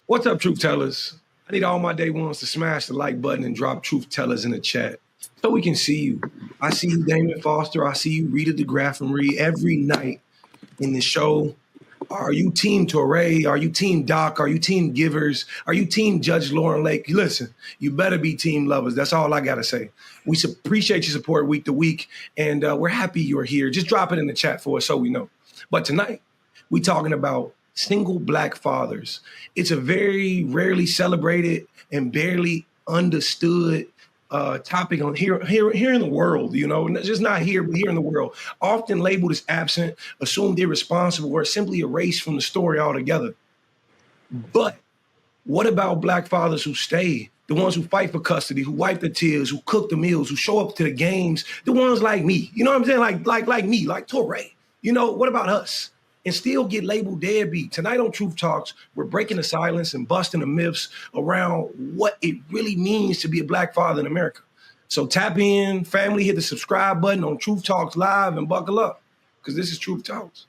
What's up, Truth Tellers? I need all my day ones to smash the like button and drop Truth Tellers in the chat so we can see you. I see you, Damon Foster. I see you, Rita DeGraff and Reed, every night in the show. Are you Team Torrey? Are you Team Doc? Are you Team Givers? Are you Team Judge Lauren Lake? Listen, you better be Team Lovers. That's all I got to say. We appreciate your support week to week, and we're happy you're here. Just drop it in the chat for us so we know. But tonight, we're talking about single Black fathers. It's a very rarely celebrated and barely understood topic on here in the world, you know, just not here, but here in the world, often labeled as absent, assumed irresponsible, or simply erased from the story altogether. But what about Black fathers who stay, the ones who fight for custody, who wipe the tears, who cook the meals, who show up to the games, the ones like me, you know what I'm saying? Like me, like Torrey, you know, what about us? And still get labeled deadbeat. Tonight on Truth Talks, we're breaking the silence and busting the myths around what it really means to be a Black father in America. So tap in, family, hit the subscribe button on Truth Talks Live and buckle up, because this is Truth Talks.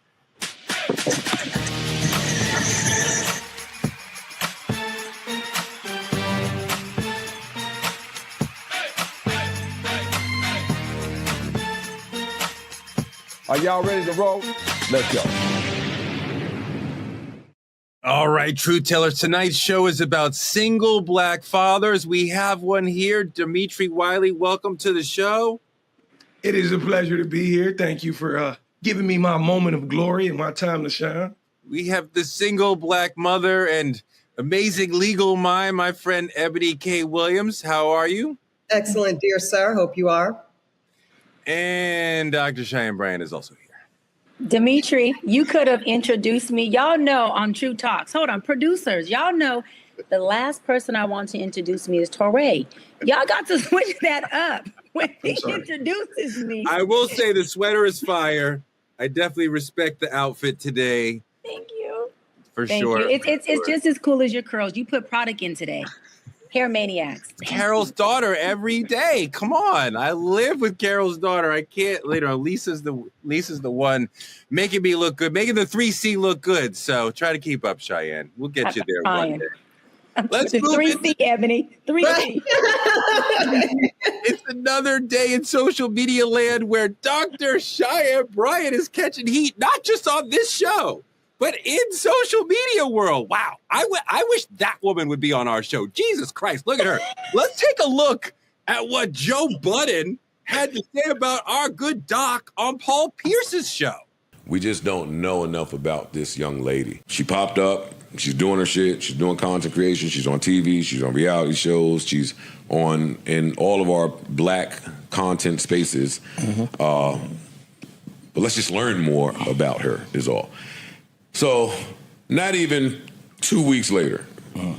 Are y'all ready to roll? Let's go. All right, Truth Tellers, tonight's show is about single Black fathers. We have one here, Dimitri Wiley. Welcome to the show. It is a pleasure to be here. Thank you for giving me my moment of glory and my time to shine. We have the single Black mother and amazing legal mind, my friend Ebony K. Williams. How are you? Excellent, dear sir. Hope you are. And Dr. Cheyenne Bryant is also here. Dimitri, you could have introduced me. Y'all know on True Talks. Hold on, producers. Y'all know the last person I want to introduce me is Torrey. Y'all got to switch that up when he introduces me. I will say the sweater is fire. I definitely respect the outfit today. Thank you. For Thank sure. you. It's just as cool as your curls. You put product in today. Hair maniacs. Carol's daughter every day. Come on. I live with Carol's daughter. I can't later. Lisa's the one making me look good, making the 3C look good. So try to keep up, Cheyenne. We'll get you there one day. Let's move 3C, Ebony. 3C. It's another day in social media land where Dr. Cheyenne Bryant is catching heat, not just on this show, but in social media world. Wow. I wish that woman would be on our show. Jesus Christ, look at her. Let's take a look at what Joe Budden had to say about our good doc on Paul Pierce's show. We just don't know enough about this young lady. She popped up. She's doing her shit. She's doing content creation. She's on TV. She's on reality shows. She's in all of our Black content spaces. But let's just learn more about her is all. So not even 2 weeks later,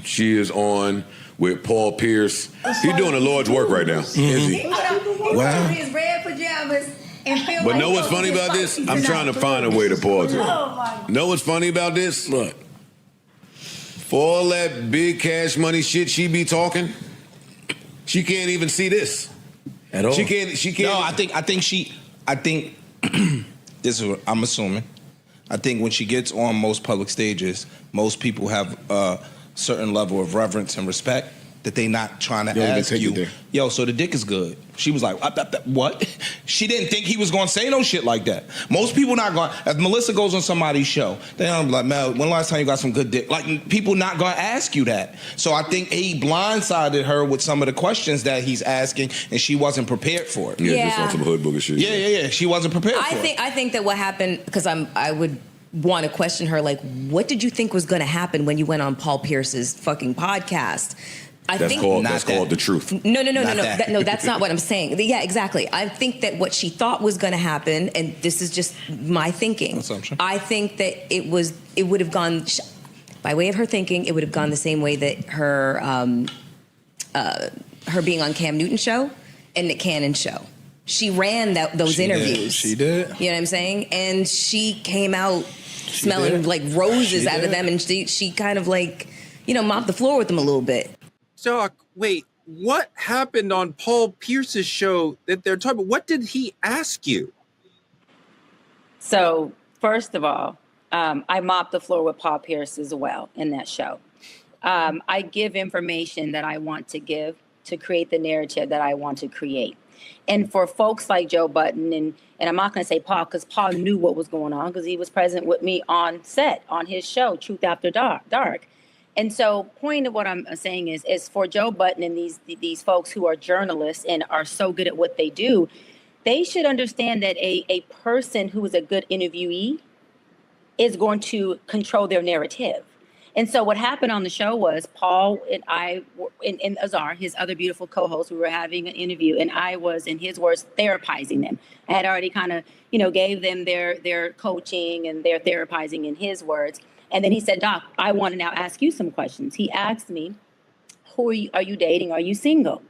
she is on with Paul Pierce. He's doing the Lord's work right now, is he? Wow. His red pajamas and feel But like know what's funny about this? I'm trying to find a way to pause it. Know what's funny about this? What? For all that big cash money shit she be talking, she can't even see this. At all? She can't. No, I think this is what I'm assuming. I think when she gets on most public stages, most people have a certain level of reverence and respect that they not trying to ask you, yo, so the dick is good. She was like, what? She didn't think he was going to say no shit like that. Most people not going, if Melissa goes on somebody's show, they don't be like, man, when last time you got some good dick? Like, people not going to ask you that. So I think he blindsided her with some of the questions that he's asking, and she wasn't prepared for it. Yeah, just on some hood booger shit. Yeah. She wasn't prepared for it. I think that what happened, because I would want to question her, like, what did you think was going to happen when you went on Paul Pierce's fucking podcast? That's called The Truth. No, that's not what I'm saying. Yeah, exactly. I think that what she thought was going to happen, and this is just my thinking. Assumption. I think that it would have gone, by way of her thinking, it would have gone the same way that her being on Cam Newton's show and Nick Cannon's show. She ran those interviews. She did. You know what I'm saying? And she came out smelling like roses out of them, and she kind of like, mopped the floor with them a little bit. Doc, wait, what happened on Paul Pierce's show that they're talking about? What did he ask you? So, first of all, I mopped the floor with Paul Pierce as well in that show. I give information that I want to give to create the narrative that I want to create. And for folks like Joe Budden, and I'm not going to say Paul, because Paul knew what was going on because he was present with me on set on his show, Truth After Dark. And so point of what I'm saying is for Joe Budden and these folks who are journalists and are so good at what they do, they should understand that a person who is a good interviewee is going to control their narrative. And so what happened on the show was Paul and I, and Azar, his other beautiful co-host, we were having an interview, and I was, in his words, therapizing them. I had already kind of, gave them their coaching and their therapizing in his words. And then he said, Doc, I want to now ask you some questions. He asked me, who are you dating? Are you single?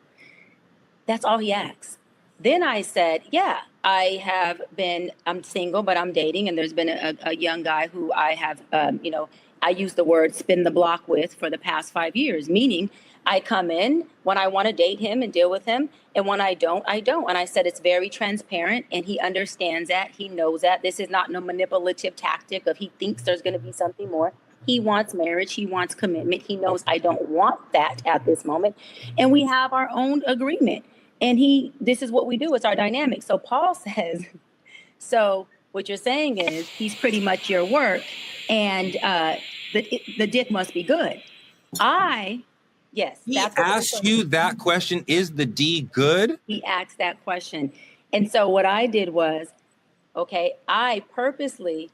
That's all he asked. Then I said, yeah, I'm single, but I'm dating. And there's been a young guy who I have, I use the word spin the block with for the past 5 years, meaning I come in when I want to date him and deal with him. And when I don't, I don't. And I said, it's very transparent. And he understands that. He knows that. This is not no manipulative tactic of he thinks there's going to be something more. He wants marriage. He wants commitment. He knows I don't want that at this moment. And we have our own agreement. And this is what we do. It's our dynamic. So Paul says, so what you're saying is he's pretty much your work. And the dick must be good. Yes. He asked you that question, is the D good? He asked that question. And so what I did was, I purposely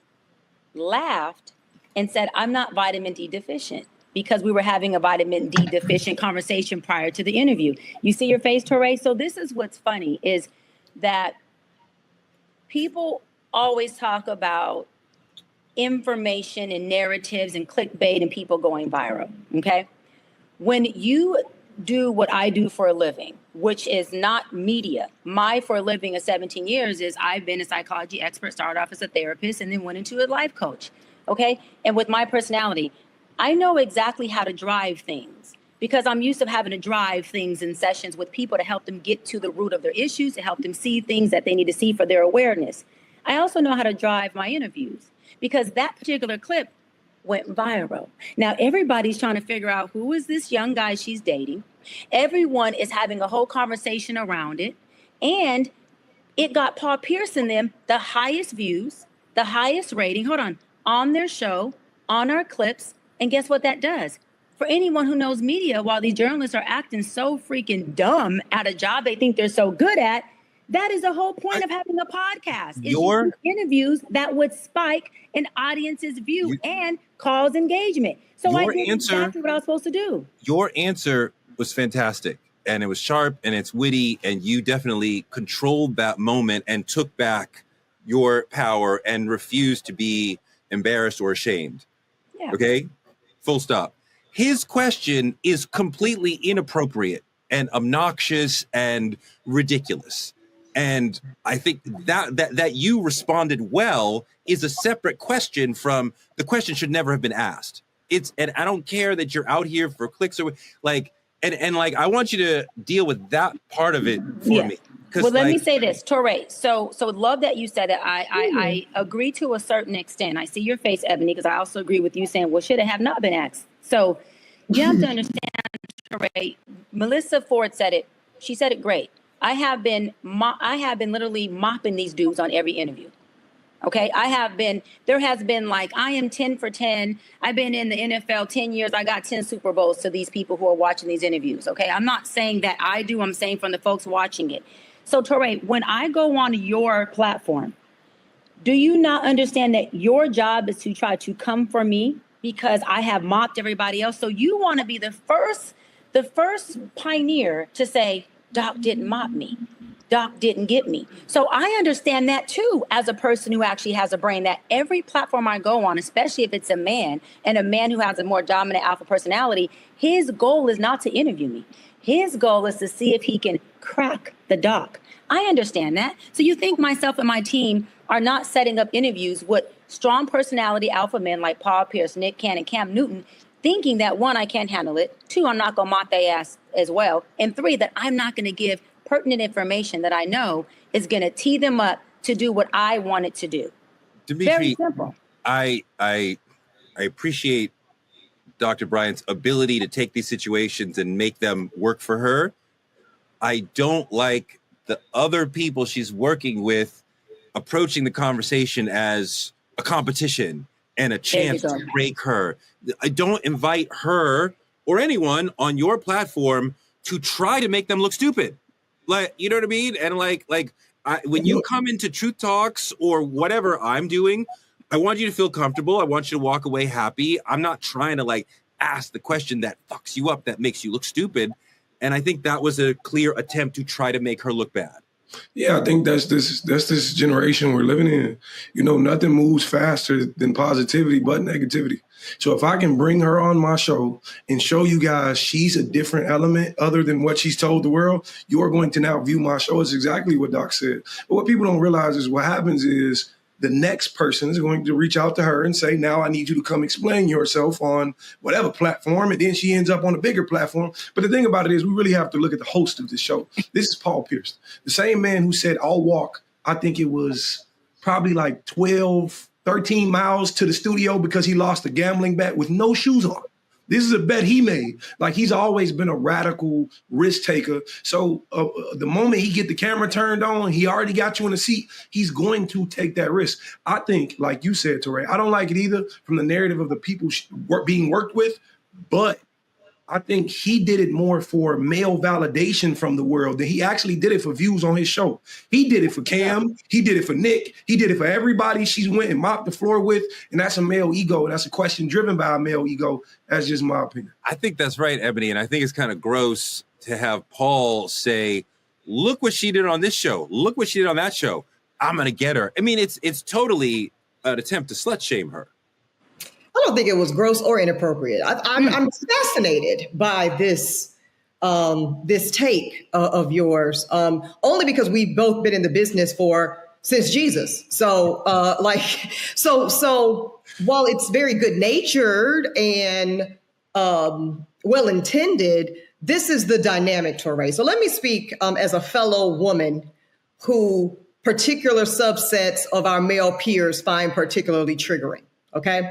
laughed and said, I'm not vitamin D deficient, because we were having a vitamin D deficient conversation prior to the interview. You see your face, Torre? So this is what's funny, is that people always talk about information and narratives and clickbait and people going viral, okay? When you do what I do for a living, which is not media, my for a living of 17 years is I've been a psychology expert, started off as a therapist, and then went into a life coach, okay? And with my personality, I know exactly how to drive things because I'm used to having to drive things in sessions with people to help them get to the root of their issues, to help them see things that they need to see for their awareness. I also know how to drive my interviews because that particular clip went viral. Now, everybody's trying to figure out who is this young guy she's dating. Everyone is having a whole conversation around it. And it got Paul Pierce and them the highest views, the highest rating, on their show, on our clips. And guess what that does? For anyone who knows media, while these journalists are acting so freaking dumb at a job they think they're so good at, that is the whole point of having a podcast. Is interviews that would spike an audience's view and cause engagement. So I did exactly what I was supposed to do. Your answer was fantastic, and it was sharp, and it's witty, and you definitely controlled that moment and took back your power and refused to be embarrassed or ashamed. Yeah. Okay? Full stop. His question is completely inappropriate and obnoxious and ridiculous. And I think that you responded well is a separate question from the question should never have been asked. And I don't care that you're out here for clicks or and I want you to deal with that part of it for me. Well, let me say this, Torre. So love that you said that. I agree to a certain extent. I see your face, Ebony, because I also agree with you saying, well, should it have not been asked? So you have to understand, Torre. Melissa Ford said it. She said it great. I have been literally mopping these dudes on every interview. Okay, there has been I am 10 for 10. I've been in the NFL 10 years. I got 10 Super Bowls to these people who are watching these interviews. Okay, I'm not saying that I do. I'm saying from the folks watching it. So, Torre, when I go on your platform, do you not understand that your job is to try to come for me because I have mopped everybody else? So you want to be the first pioneer to say, Doc didn't mop me. Doc didn't get me. So I understand that too, as a person who actually has a brain, that every platform I go on, especially if it's a man and a man who has a more dominant alpha personality, his goal is not to interview me. His goal is to see if he can crack the doc. I understand that. So you think myself and my team are not setting up interviews with strong personality alpha men like Paul Pierce, Nick Cannon, Cam Newton, thinking that one, I can't handle it. Two, I'm not going to mop their ass as well. And three, that I'm not going to give pertinent information that I know is going to tee them up to do what I want it to do. Dimitri, very simple. I appreciate Dr. Bryant's ability to take these situations and make them work for her. I don't like the other people she's working with approaching the conversation as a competition and a chance to break her. I don't invite her or anyone on your platform to try to make them look stupid. Like, you know what I mean? And when you come into Truth Talks or whatever I'm doing, I want you to feel comfortable. I want you to walk away happy. I'm not trying to ask the question that fucks you up, that makes you look stupid. And I think that was a clear attempt to try to make her look bad. Yeah, I think that's this generation we're living in. Nothing moves faster than positivity but negativity. So if I can bring her on my show and show you guys she's a different element other than what she's told the world, you are going to now view my show as exactly what Doc said. But what people don't realize is what happens is the next person is going to reach out to her and say, now I need you to come explain yourself on whatever platform. And then she ends up on a bigger platform. But the thing about it is we really have to look at the host of the show. This is Paul Pierce, the same man who said, I'll walk, I think it was probably 12, 13 miles to the studio because he lost a gambling bet with no shoes on. This is a bet he made. He's always been a radical risk taker. So the moment he get the camera turned on, he already got you in a seat. He's going to take that risk. I think, like you said, Touré, I don't like it either from the narrative of the people being worked with, but I think he did it more for male validation from the world than he actually did it for views on his show. He did it for Cam. He did it for Nick. He did it for everybody she went and mopped the floor with. And that's a male ego. And that's a question driven by a male ego. That's just my opinion. I think that's right, Ebony. And I think it's kind of gross to have Paul say, look what she did on this show. Look what she did on that show. I'm going to get her. I mean, it's totally an attempt to slut shame her. I don't think it was gross or inappropriate. I'm fascinated by this take of yours, only because we've both been in the business since Jesus. So while it's very good natured and well intended, this is the dynamic, Touré. So let me speak as a fellow woman who particular subsets of our male peers find particularly triggering. Okay.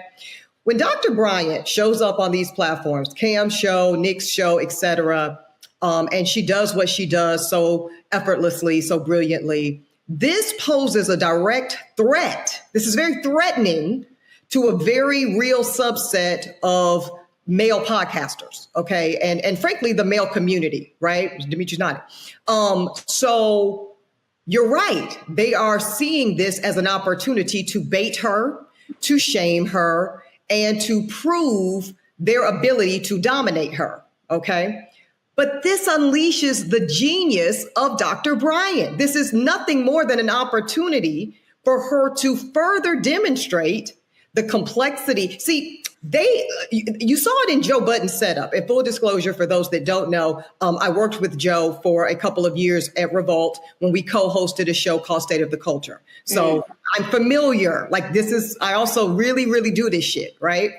When Dr. Bryant shows up on these platforms, Cam's show, Nick's show, et cetera, and she does what she does so effortlessly, so brilliantly, this poses a direct threat. This is very threatening to a very real subset of male podcasters, okay? And frankly, the male community, right? Dimitri's nodding. So you're right. They are seeing this as an opportunity to bait her, to shame her, and to prove their ability to dominate her, okay? But this unleashes the genius of Dr. Bryant. This is nothing more than an opportunity for her to further demonstrate the complexity. See, you saw it in Joe Budden's setup. In full disclosure, for those that don't know, I worked with Joe for a couple of years at Revolt when we co-hosted a show called State of the Culture. So I'm familiar. I also really, really do this shit, right?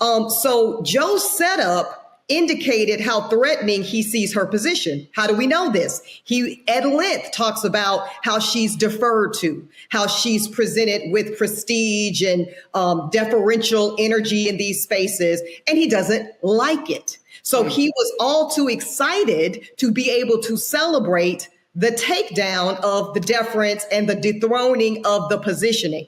So Joe's setup indicated how threatening he sees her position. How do we know this? He at length talks about how she's deferred to, how she's presented with prestige and deferential energy in these spaces, and he doesn't like it. So he was all too excited to be able to celebrate the takedown of the deference and the dethroning of the positioning.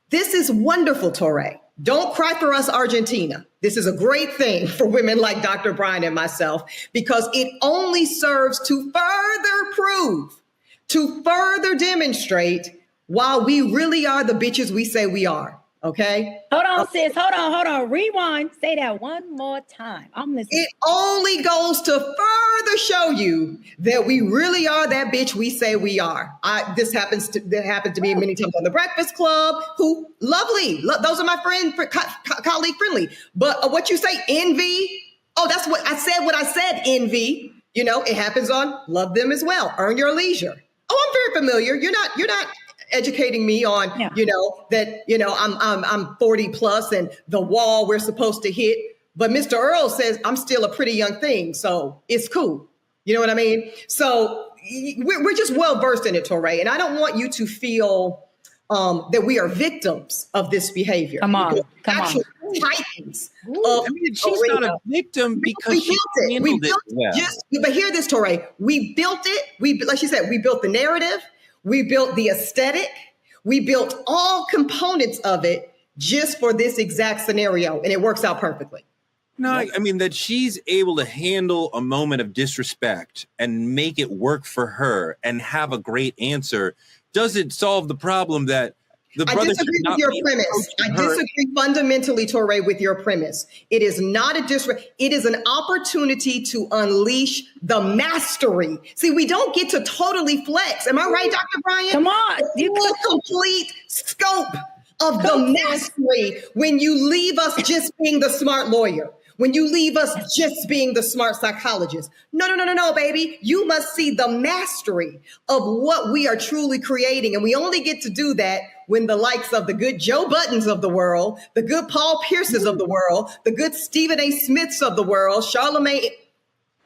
This is wonderful, Touré. Don't cry for us, Argentina. This is a great thing for women like Dr. Bryant and myself, because it only serves to further prove, to further demonstrate why we really are the bitches we say we are. Okay. Hold on, sis. Hold on. Rewind. Say that one more time. I'm listening. It only goes to further show you that we really are that bitch we say we are. That happened to me many times on the Breakfast Club. Who lovely. Those are my friend, colleague friendly. But what you say, envy. Oh, that's what I said. What I said, envy. You know, it happens on Love Them as well. Earn Your Leisure. Oh, I'm very familiar. You're not educating me on, I'm 40 plus and the wall we're supposed to hit. But Mr. Earl says I'm still a pretty young thing, so it's cool. You know what I mean? So we're just well versed in it, Touré. And I don't want you to feel that we are victims of this behavior. Come on. titans. She's not a victim because she handled it well. But hear this, Torre. We built it. Like she said, we built the narrative. We built the aesthetic. We built all components of it just for this exact scenario, and it works out perfectly. No, I mean that she's able to handle a moment of disrespect and make it work for her and have a great answer doesn't solve the problem that the brother. I disagree with your premise. I disagree fundamentally, Torre, with your premise. It is not a disrespect. It is an opportunity to unleash the mastery. See, we don't get to totally flex. Am I right, Dr. Bryant? Come on. The complete scope of the mastery when you leave us just being the smart lawyer. When you leave us just being the smart psychologist. No, baby. You must see the mastery of what we are truly creating. And we only get to do that when the likes of the good Joe Buddens of the world, the good Paul Pierces of the world, the good Stephen A. Smiths of the world, Charlemagne,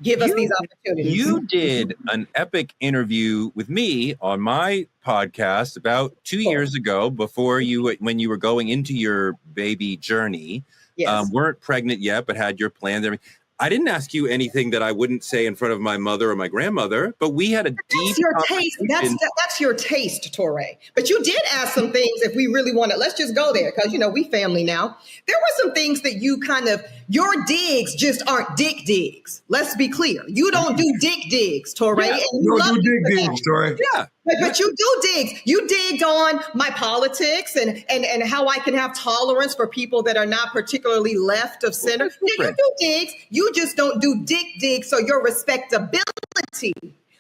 give us these opportunities. You did an epic interview with me on my podcast about 2 years ago when you were going into your baby journey. Yes. Weren't pregnant yet, but had your plans. I didn't ask you anything that I wouldn't say in front of my mother or my grandmother, but we had a deep taste. That's your taste, Torre. But you did ask some things if we really want to. Let's just go there because, we family now. There were some things that you your digs just aren't dick digs. Let's be clear. You don't do dick digs, Torre. Yeah, you don't do dick digs, Torre. Yeah. But you do digs. You digged on my politics and how I can have tolerance for people that are not particularly left of center. Yeah, you do digs. You just don't do dick digs. So your respectability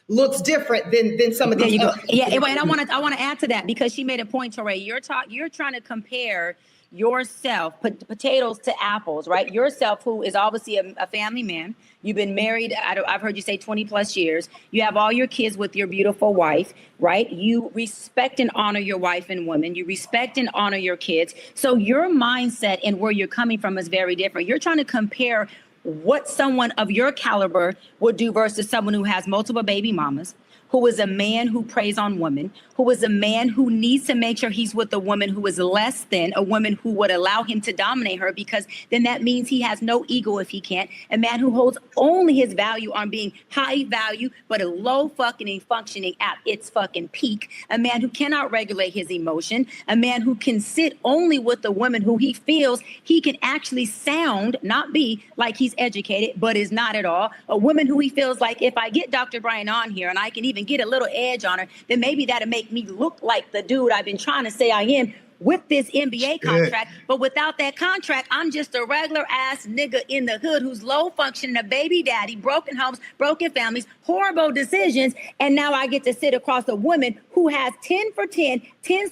looks different than some of these. There you go. Yeah, and I want to add to that because she made a point, Torre. You're trying to compare yourself, potatoes to apples, right? Yourself, who is obviously a family man. You've been married, I've heard you say 20 plus years. You have all your kids with your beautiful wife, right? You respect and honor your wife and woman. You respect and honor your kids. So your mindset and where you're coming from is very different. You're trying to compare what someone of your caliber would do versus someone who has multiple baby mamas, who is a man who preys on women, who is a man who needs to make sure he's with a woman who is less than, a woman who would allow him to dominate her, because then that means he has no ego if he can't. A man who holds only his value on being high value, but a low fucking functioning at its fucking peak. A man who cannot regulate his emotion. A man who can sit only with a woman who he feels he can actually sound, not be like he's educated, but is not at all. A woman who he feels like if I get Dr. Bryant on here and I can even get a little edge on her, then maybe that'll make me look like the dude I've been trying to say I am with this NBA contract. But without that contract, I'm just a regular ass nigga in the hood who's low functioning, a baby daddy, broken homes, broken families, horrible decisions. And now I get to sit across a woman who has 10 for 10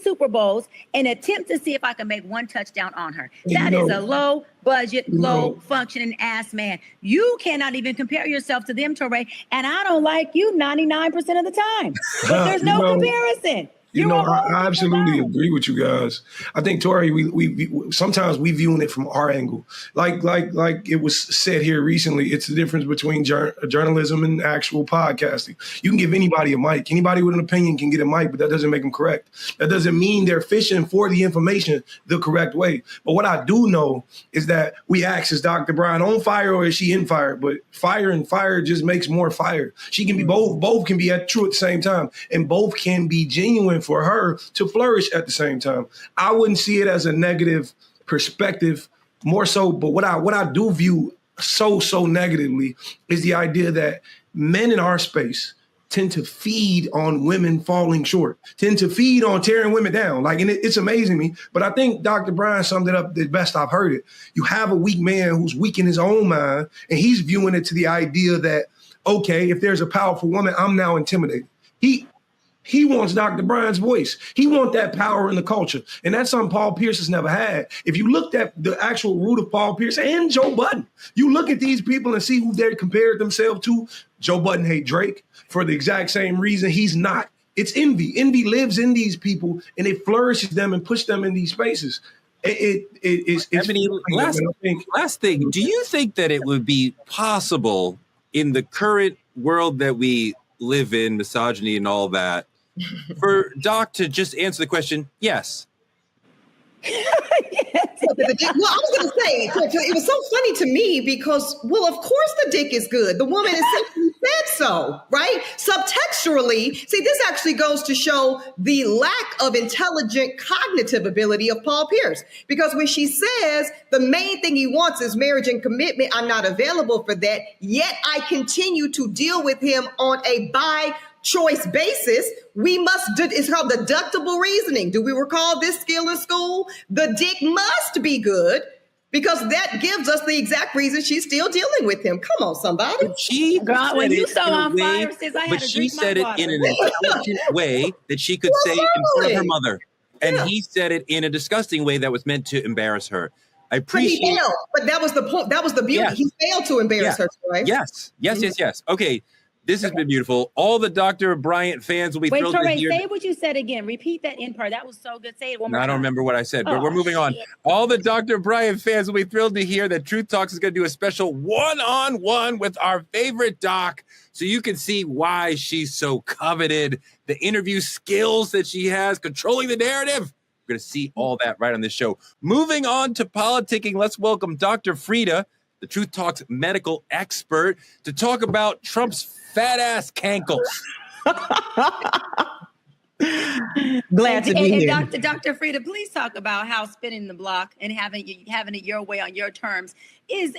Super Bowls and attempt to see if I can make one touchdown on her. That is a low budget, low functioning ass man. You cannot even compare yourself to them, Torre. And I don't like you 99% of the time. But there's no comparison. I absolutely agree with you guys. I think, Tori, we sometimes we viewing it from our angle. Like it was said here recently, it's the difference between journalism and actual podcasting. You can give anybody a mic. Anybody with an opinion can get a mic, but that doesn't make them correct. That doesn't mean they're fishing for the information the correct way. But what I do know is that we ask, is Dr. Bryant on fire or is she in fire? But fire and fire just makes more fire. She can be both. Both can be true at the same time. And both can be genuine for her to flourish at the same time. I wouldn't see it as a negative perspective, more so, but what I do view so negatively is the idea that men in our space tend to feed on women falling short, tend to feed on tearing women down. And it's amazing me, but I think Dr. Bryant summed it up the best I've heard it. You have a weak man who's weak in his own mind, and he's viewing it to the idea that, okay, if there's a powerful woman, I'm now intimidated. He wants Dr. Bryant's voice. He wants that power in the culture. And that's something Paul Pierce has never had. If you looked at the actual root of Paul Pierce and Joe Budden, you look at these people and see who they compared themselves to. Joe Budden hate Drake for the exact same reason. He's not. It's envy. Envy lives in these people and it flourishes them and pushes them in these spaces. Last thing, do you think that it would be possible in the current world that we live in, misogyny and all that, for Doc to just answer the question, yes? Yes. the dick. Well, I was going to say, it was so funny to me because, well, of course the dick is good. The woman essentially said so, right? Subtextually, see, this actually goes to show the lack of intelligent cognitive ability of Paul Pierce. Because when she says the main thing he wants is marriage and commitment, I'm not available for that, yet I continue to deal with him on a by-choice basis, it's called deductible reasoning. Do we recall this skill in school? The dick must be good because that gives us the exact reason she's still dealing with him. Come on, somebody. Girl, when you so on fire, sis, I had but to she drink said my it water. in an intelligent way that she could say in front of her mother. And he said it in a disgusting way that was meant to embarrass her. I appreciate. But he failed. But that was the point. That was the beauty. Yeah. He failed to embarrass her, right? Yes. Okay. This has been beautiful. All the Dr. Bryant fans will be thrilled to hear. Say what you said again. Repeat that end part. That was so good. Say it one more time. I don't remember what I said, but we're moving on. All the Dr. Bryant fans will be thrilled to hear that Truth Talks is going to do a special one-on-one with our favorite doc so you can see why she's so coveted, the interview skills that she has, controlling the narrative. We're going to see all that right on this show. Moving on to politicking, let's welcome Dr. Frita, the Truth Talks medical expert, to talk about Trump's fat-ass cankles. Glad to be here. Dr. Frita, please talk about how spinning the block and having it your way on your terms is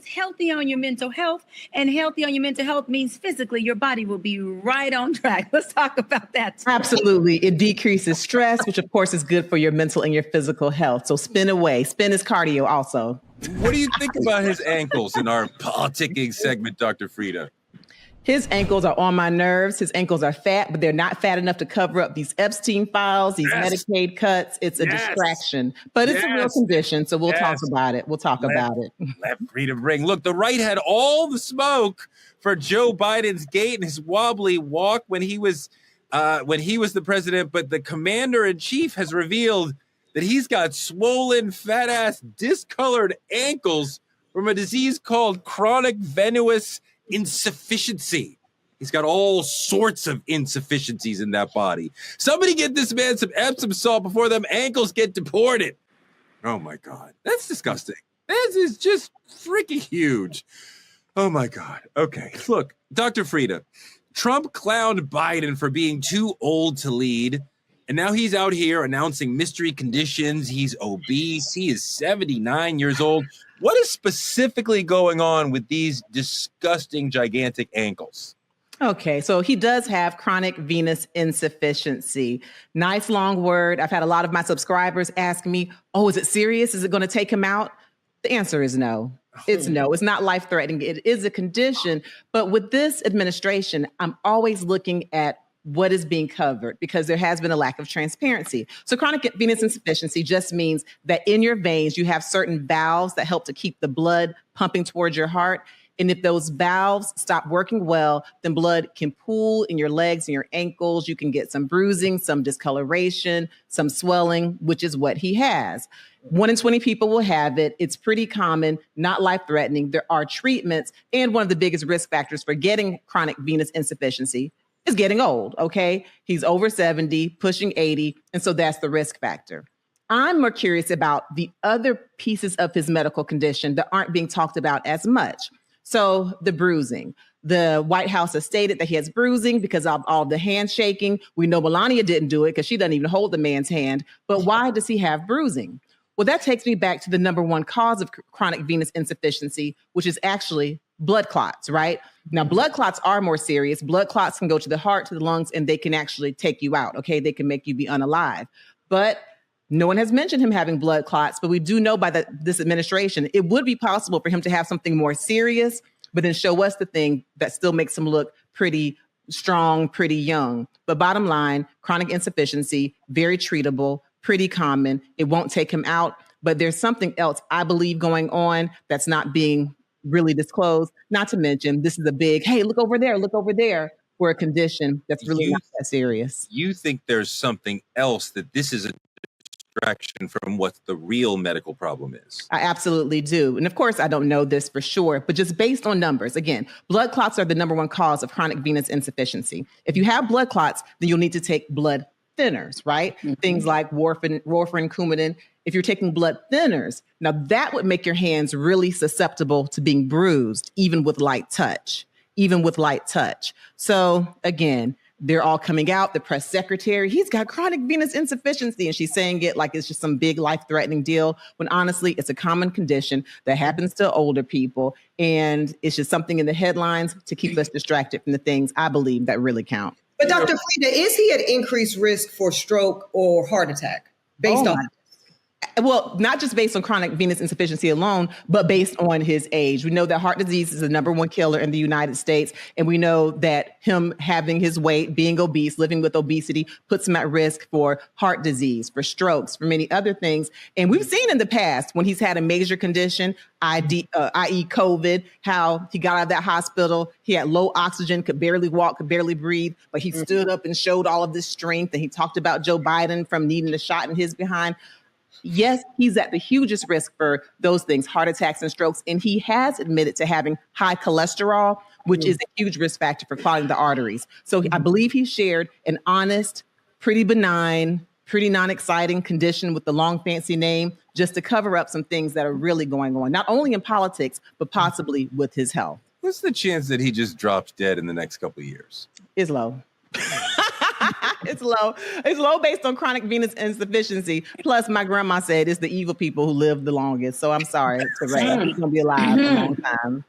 healthy on your mental health, and healthy on your mental health means physically your body will be right on track. Let's talk about that too. Absolutely. It decreases stress, which of course is good for your mental and your physical health. So spin away. Spin is cardio also. What do you think about his ankles in our politicking segment, Dr. Frita? His ankles are on my nerves. His ankles are fat, but they're not fat enough to cover up these Epstein files, these Medicaid cuts. It's a distraction, but it's a real condition. So we'll talk about it. Let Frita ring. Look, the right had all the smoke for Joe Biden's gait and his wobbly walk when he was the president. But the commander in chief has revealed that he's got swollen, fat ass, discolored ankles from a disease called chronic venous insufficiency. He's got all sorts of insufficiencies in that body. Somebody get this man some Epsom salt before them ankles get deported. Oh my God. That's disgusting. This is just freaking huge. Oh my God. Okay. Look, Dr. Frita, Trump clowned Biden for being too old to lead. And now he's out here announcing mystery conditions. He's obese. He is 79 years old. What is specifically going on with these disgusting, gigantic ankles? Okay, so he does have chronic venous insufficiency. Nice long word. I've had a lot of my subscribers ask me, oh, is it serious? Is it going to take him out? The answer is no. It's no. It's not life-threatening. It is a condition. But with this administration, I'm always looking at what is being covered because there has been a lack of transparency. So chronic venous insufficiency just means that in your veins, you have certain valves that help to keep the blood pumping towards your heart. And if those valves stop working well, then blood can pool in your legs and your ankles. You can get some bruising, some discoloration, some swelling, which is what he has. 1 in 20 people will have it. It's pretty common, not life-threatening. There are treatments. And one of the biggest risk factors for getting chronic venous insufficiency is getting old, okay? He's over 70, pushing 80, and so that's the risk factor. I'm more curious about the other pieces of his medical condition that aren't being talked about as much. So the bruising. The White House has stated that he has bruising because of all the handshaking. We know Melania didn't do it because she doesn't even hold the man's hand. But why does he have bruising? Well, that takes me back to the number one cause of chronic venous insufficiency, which is actually blood clots, right? Now, blood clots are more serious. Blood clots can go to the heart, to the lungs, and they can actually take you out, okay? They can make you be unalive. But no one has mentioned him having blood clots, but we do know by this administration, it would be possible for him to have something more serious, but then show us the thing that still makes him look pretty strong, pretty young. But bottom line, chronic insufficiency, very treatable, pretty common. It won't take him out, but there's something else I believe going on that's not being really disclosed. Not to mention, this is a big, hey, look over there for a condition that's really not that serious. You think there's something else, that this is a distraction from what the real medical problem is? I absolutely do. And of course, I don't know this for sure, but just based on numbers, again, blood clots are the number one cause of chronic venous insufficiency. If you have blood clots, then you'll need to take blood thinners, right? Things like warfarin, Coumadin. If you're taking blood thinners, now that would make your hands really susceptible to being bruised, even with light touch. So again, they're all coming out. The press secretary, he's got chronic venous insufficiency, and she's saying it like it's just some big life-threatening deal, when honestly, it's a common condition that happens to older people, and it's just something in the headlines to keep us distracted from the things I believe that really count. But Dr. Frita, is he at increased risk for stroke or heart attack based on? Well, not just based on chronic venous insufficiency alone, but based on his age. We know that heart disease is the #1 killer in the United States. And we know that him having his weight, being obese, living with obesity, puts him at risk for heart disease, for strokes, for many other things. And we've seen in the past when he's had a major condition, i.e. COVID, how he got out of that hospital. He had low oxygen, could barely walk, could barely breathe, but he stood up and showed all of this strength. And he talked about Joe Biden from needing a shot in his behind. Yes, he's at the hugest risk for those things, heart attacks and strokes. And he has admitted to having high cholesterol, which is a huge risk factor for clogging the arteries. So I believe he shared an honest, pretty benign, pretty non-exciting condition with the long fancy name, just to cover up some things that are really going on, not only in politics, but possibly with his health. What's the chance that he just drops dead in the next couple of years? It's low. It's low. It's low based on chronic venous insufficiency. Plus, my grandma said it's the evil people who live the longest. So I'm sorry, Teray. He's going to be alive for a long time.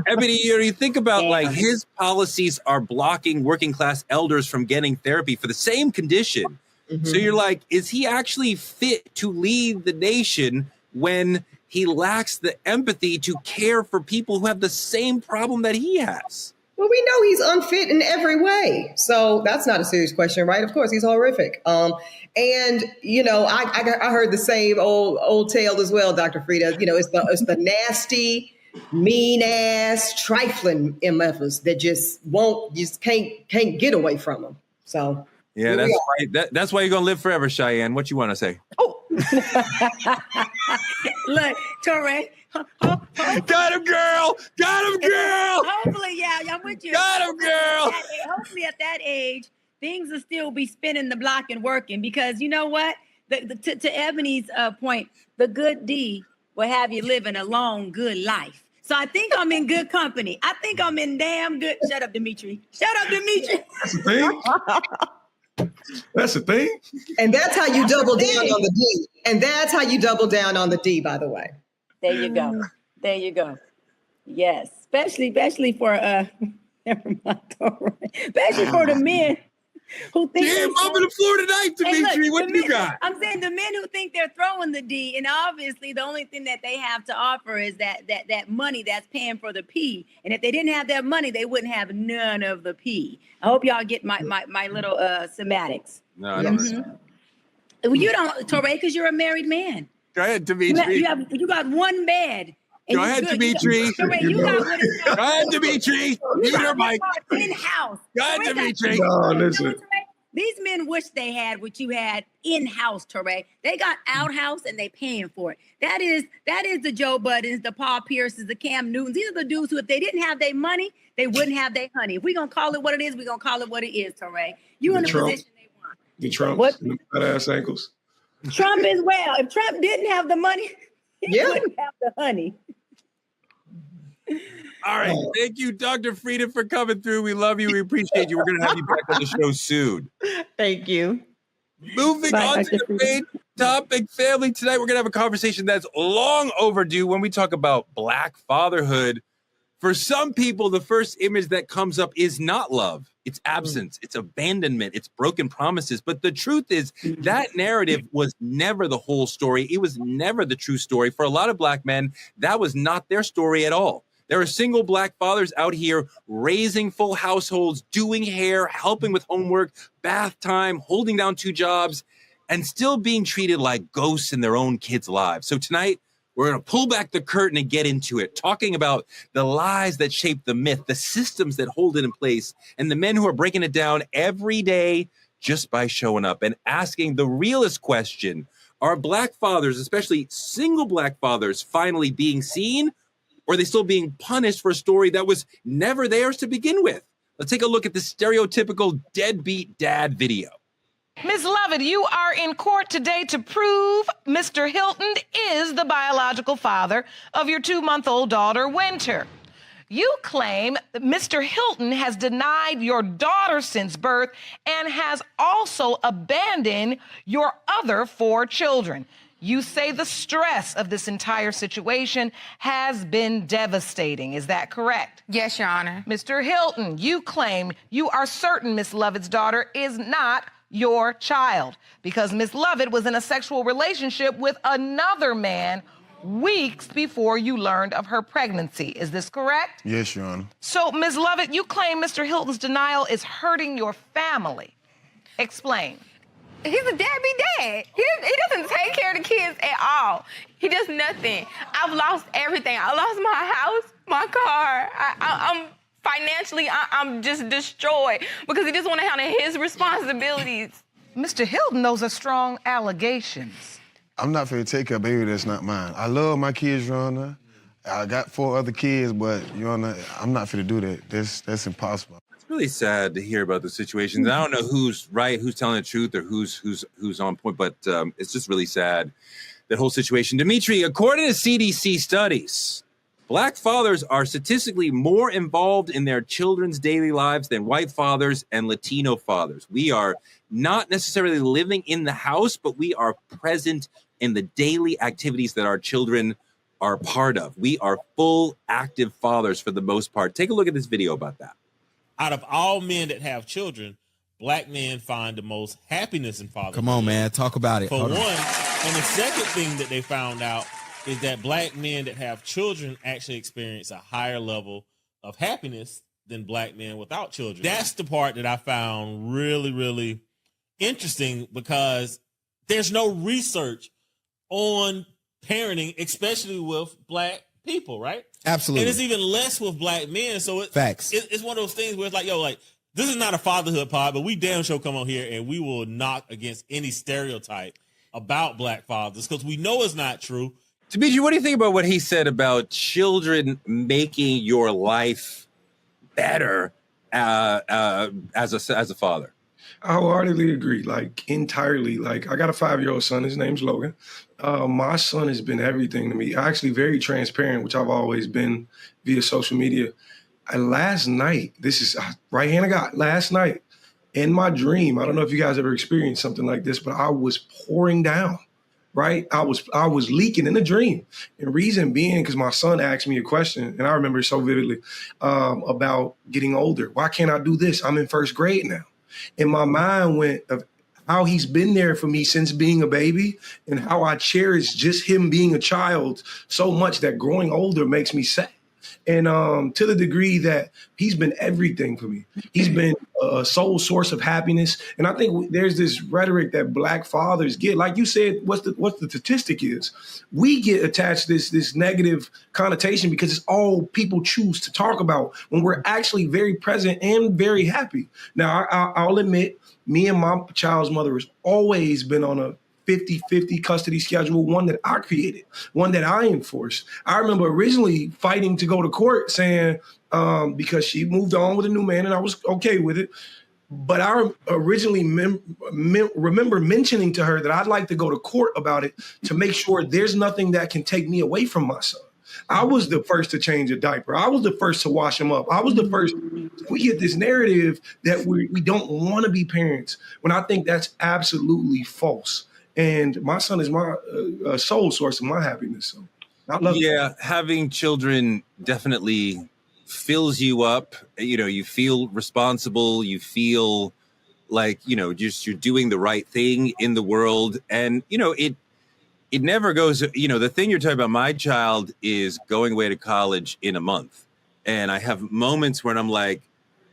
Ebony, you think about like his policies are blocking working class elders from getting therapy for the same condition. So you're like, is he actually fit to lead the nation when he lacks the empathy to care for people who have the same problem that he has? Well, we know he's unfit in every way. So that's not a serious question, right? Of course, he's horrific. And, you know, I heard the same old tale as well, Dr. Frita. You know, it's the nasty, mean ass, trifling MFers that just can't get away from him. So yeah, that's right. That's why you're gonna live forever, Cheyenne. What you want to say? Oh, look, Torre. Got him, girl! Got him, girl! Hopefully, yeah, I'm with you. Got him, girl! Hopefully, at that age, things will still be spinning the block and working, because you know what? To Ebony's point, the good D will have you living a long, good life. So I think I'm in good company. I think I'm in damn good. Shut up, Dimitri. Shut up, Dimitri. That's the thing. That's the thing. And that's how you double down on the D. And that's how you double down on the D, by the way. There you go. There you go. Yes, especially for never mind. Especially for the men who think. Damn, I'm on the floor tonight, Dimitri. Hey, what do you got? I'm saying the men who think they're throwing the D, and obviously the only thing that they have to offer is that money that's paying for the P. And if they didn't have that money, they wouldn't have none of the P. I hope y'all get my little semantics. No, I don't understand. Well, you don't, Torre, because you're a married man. Go ahead, Dimitri. You got one bed. Go ahead, Dimitri. Go ahead, Dimitri. Mute her mic. In-house. Go ahead, Dimitri. No, listen. These men wish they had what you had in-house, Torre. They got outhouse and they paying for it. That is the Joe Buddens, the Paul Pierces, the Cam Newtons. These are the dudes who, if they didn't have their money, they wouldn't have their honey. If we're going to call it what it is, we're going to call it what it is, Torre. You in the position they want. The Trump. What? Fat ass ankles. Trump as well. If Trump didn't have the money, he wouldn't have the honey. All right. Thank you, Dr. Frita, for coming through. We love you. We appreciate you. We're going to have you back on the show soon. Thank you. Moving on to the main topic, family. Tonight, we're going to have a conversation that's long overdue when we talk about Black fatherhood. For some people, the first image that comes up is not love. It's absence. It's abandonment. It's broken promises. But the truth is that narrative was never the whole story. It was never the true story. For a lot of Black men, that was not their story at all. There are single Black fathers out here raising full households, doing hair, helping with homework, bath time, holding down 2 jobs, and still being treated like ghosts in their own kids' lives. So tonight, we're going to pull back the curtain and get into it, talking about the lies that shape the myth, the systems that hold it in place, and the men who are breaking it down every day just by showing up and asking the realest question: are Black fathers, especially single Black fathers, finally being seen, or are they still being punished for a story that was never theirs to begin with? Let's take a look at the stereotypical deadbeat dad video. Ms. Lovett, you are in court today to prove Mr. Hilton is the biological father of your 2-month-old daughter, Winter. You claim that Mr. Hilton has denied your daughter since birth and has also abandoned your other 4 children. You say the stress of this entire situation has been devastating. Is that correct? Yes, Your Honor. Mr. Hilton, you claim you are certain Miss Lovett's daughter is not your child because Miss Lovett was in a sexual relationship with another man weeks before you learned of her pregnancy. Is this correct? Yes, Your Honor. So, Ms. Lovett, you claim Mr. Hilton's denial is hurting your family. Explain. He's a deadbeat dad. He doesn't take care of the kids at all. He does nothing. I've lost everything. I lost my house, my car. I'm financially, I'm just destroyed because he just want to handle his responsibilities. Mr. Hilton, those are strong allegations. I'm not finna take a baby that's not mine. I love my kids, Your Honor. I got 4 other kids, but, Your Honor, I'm not finna do that. That's impossible. It's really sad to hear about the situations. I don't know who's right, who's telling the truth, or who's on point, but it's just really sad, that whole situation. Dimitri, according to CDC studies, Black fathers are statistically more involved in their children's daily lives than white fathers and Latino fathers. We are not necessarily living in the house, but we are present in the daily activities that our children are part of. We are full, active fathers for the most part. Take a look at this video about that. Out of all men that have children, Black men find the most happiness in fatherhood. Come on, man. Talk about it. For one. And the second thing that they found out is that Black men that have children actually experience a higher level of happiness than Black men without children. That's the part that I found really, really interesting because there's no research on parenting, especially with Black people, right? Absolutely. And it's even less with Black men. So Facts. It's one of those things where it's like, yo, like, this is not a fatherhood pod, but we damn sure come on here and we will knock against any stereotype about Black fathers because we know it's not true. Dimitri, what do you think about what he said about children making your life better as a father? I wholeheartedly agree, like entirely. Like I got a 5-year-old son. His name's Logan. My son has been everything to me. Actually, very transparent, which I've always been via social media. Last night, this is right hand of God. Last night, in my dream, I don't know if you guys ever experienced something like this, but I was pouring down. Right, I was leaking in a dream, and reason being because my son asked me a question, and I remember it so vividly about getting older. Why can't I do this? I'm in 1st grade now. And my mind went of how he's been there for me since being a baby and how I cherish just him being a child so much that growing older makes me sad. And to the degree that he's been everything for me. He's been a sole source of happiness. And I think there's this rhetoric that Black fathers get. Like you said, what's the statistic is? We get attached this negative connotation because it's all people choose to talk about when we're actually very present and very happy. Now, I'll admit, me and my child's mother has always been on a 50-50 custody schedule, one that I created, one that I enforced. I remember originally fighting to go to court saying, because she moved on with a new man and I was okay with it. But I originally remember mentioning to her that I'd like to go to court about it to make sure there's nothing that can take me away from my son. I was the first to change a diaper. I was the first to wash him up. I was the first. We get this narrative that we don't want to be parents when I think that's absolutely false. And my son is my sole source of my happiness. So I love it. Having children definitely fills you up. You know, you feel responsible. You feel like, you know, just you're doing the right thing in the world. And, you know, it never goes, you know, the thing you're talking about, my child is going away to college in a month. And I have moments when I'm like,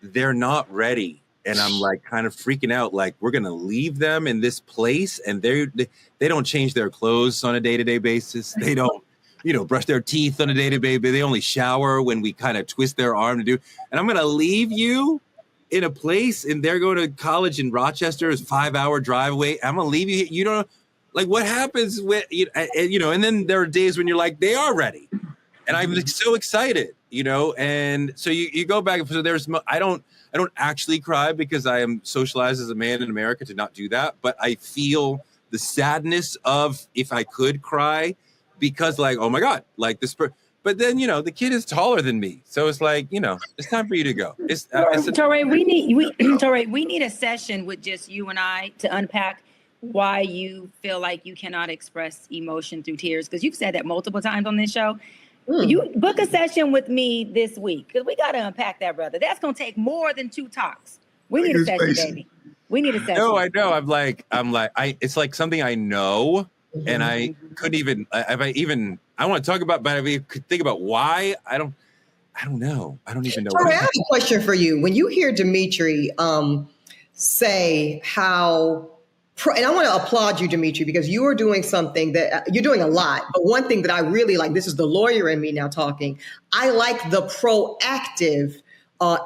they're not ready. And I'm like kind of freaking out, like we're going to leave them in this place and they don't change their clothes on a day-to-day basis. They don't, you know, brush their teeth on a day-to-day basis. They only shower when we kind of twist their arm to do. And I'm going to leave you in a place and they're going to college in Rochester, is 5-hour drive away. I'm going to leave you. You don't like what happens with, you know, and then there are days when you're like, they are ready. And I'm so excited, you know? And so you go back. So I don't actually cry because I am socialized as a man in America to not do that. But I feel the sadness of if I could cry because like, oh my God, like this. But then, you know, the kid is taller than me. So it's like, you know, it's time for you to go. Torre, we need a session with just you and I to unpack why you feel like you cannot express emotion through tears. Because you've said that multiple times on this show. You book a session with me this week because we got to unpack that, brother. That's going to take more than 2 talks. We need a session, baby. We need a session. No, I know. It's like something I know, and I couldn't even. I want to talk about, but I could think about why. I don't know. I don't even know. Torre, I have a question for you. When you hear Dimitri say how. And I want to applaud you, Dimitri, because you are doing something that you're doing a lot. But one thing that I really like, this is the lawyer in me now talking. I like the proactive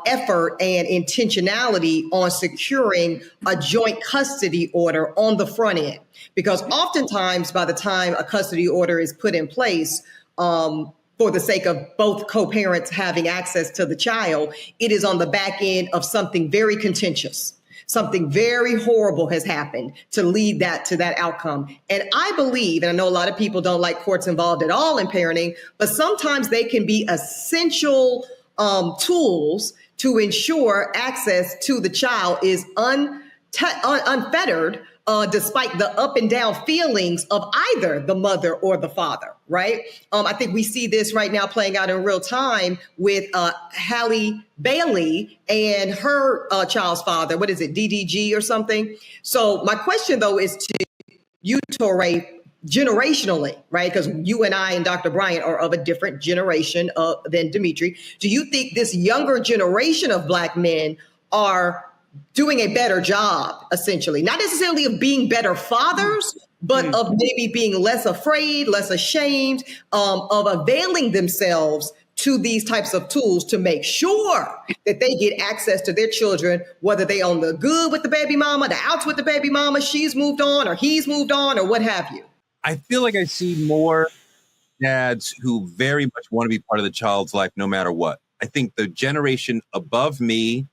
effort and intentionality on securing a joint custody order on the front end. Because oftentimes by the time a custody order is put in place, for the sake of both co-parents having access to the child, it is on the back end of something very contentious. Something very horrible has happened to lead to that outcome. And I believe, and I know a lot of people don't like courts involved at all in parenting, but sometimes they can be essential tools to ensure access to the child is unfettered, despite the up and down feelings of either the mother or the father, right? I think we see this right now playing out in real time with Halle Bailey and her child's father. What is it, DDG or something? So my question, though, is to you, Torre, generationally, right? Because you and I and Dr. Bryant are of a different generation than Dimitri. Do you think this younger generation of Black men are doing a better job, essentially, not necessarily of being better fathers, but of maybe being less afraid, less ashamed, of availing themselves to these types of tools to make sure that they get access to their children, whether they on the good with the baby mama, the outs with the baby mama, she's moved on or he's moved on or what have you? I feel like I see more dads who very much want to be part of the child's life no matter what. I think the generation above me,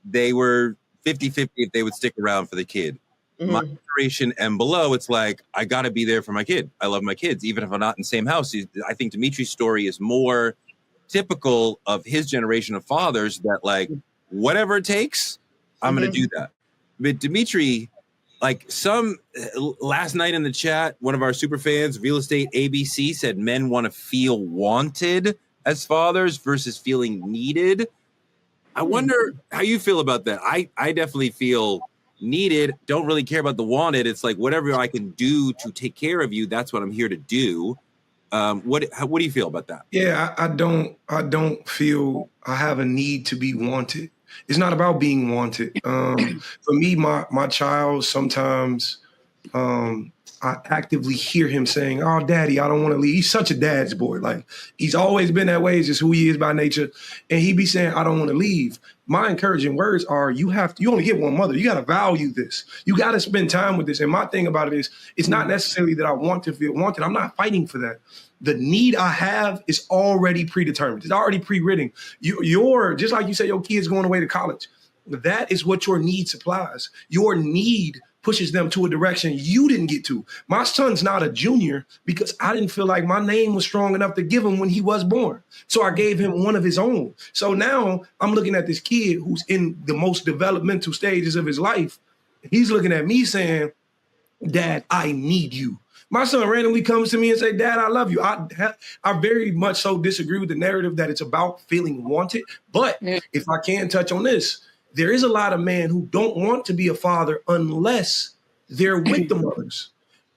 they were 50-50 if they would stick around for the kid. My generation and below, it's like, I got to be there for my kid. I love my kids, even if I'm not in the same house. I think Dimitri's story is more typical of his generation of fathers that like, whatever it takes, I'm going to do that. But Dimitri, like last night in the chat, one of our super fans, Real Estate ABC, said men want to feel wanted as fathers versus feeling needed. I wonder how you feel about that. I definitely feel needed, don't really care about the wanted. It's like whatever I can do to take care of you, that's what I'm here to do. What do you feel about that? Yeah, I don't feel I have a need to be wanted. It's not about being wanted. For me, my child, sometimes I actively hear him saying, "Oh, Daddy, I don't want to leave." He's such a dad's boy. Like, he's always been that way. It's just who he is by nature. And he be saying, "I don't want to leave." My encouraging words are, you only get one mother. You got to value this. You got to spend time with this. And my thing about it is, it's not necessarily that I want to feel wanted. I'm not fighting for that. The need I have is already predetermined. It's already pre-written. You're just like you said, your kid's going away to college. That is what your need supplies. Your need pushes them to a direction you didn't get to. My son's not a junior because I didn't feel like my name was strong enough to give him when he was born. So I gave him one of his own. So now I'm looking at this kid who's in the most developmental stages of his life. He's looking at me saying, "Dad, I need you." My son randomly comes to me and say, "Dad, I love you." I very much so disagree with the narrative that it's about feeling wanted. But if I can touch on this, there is a lot of men who don't want to be a father unless they're with the mothers,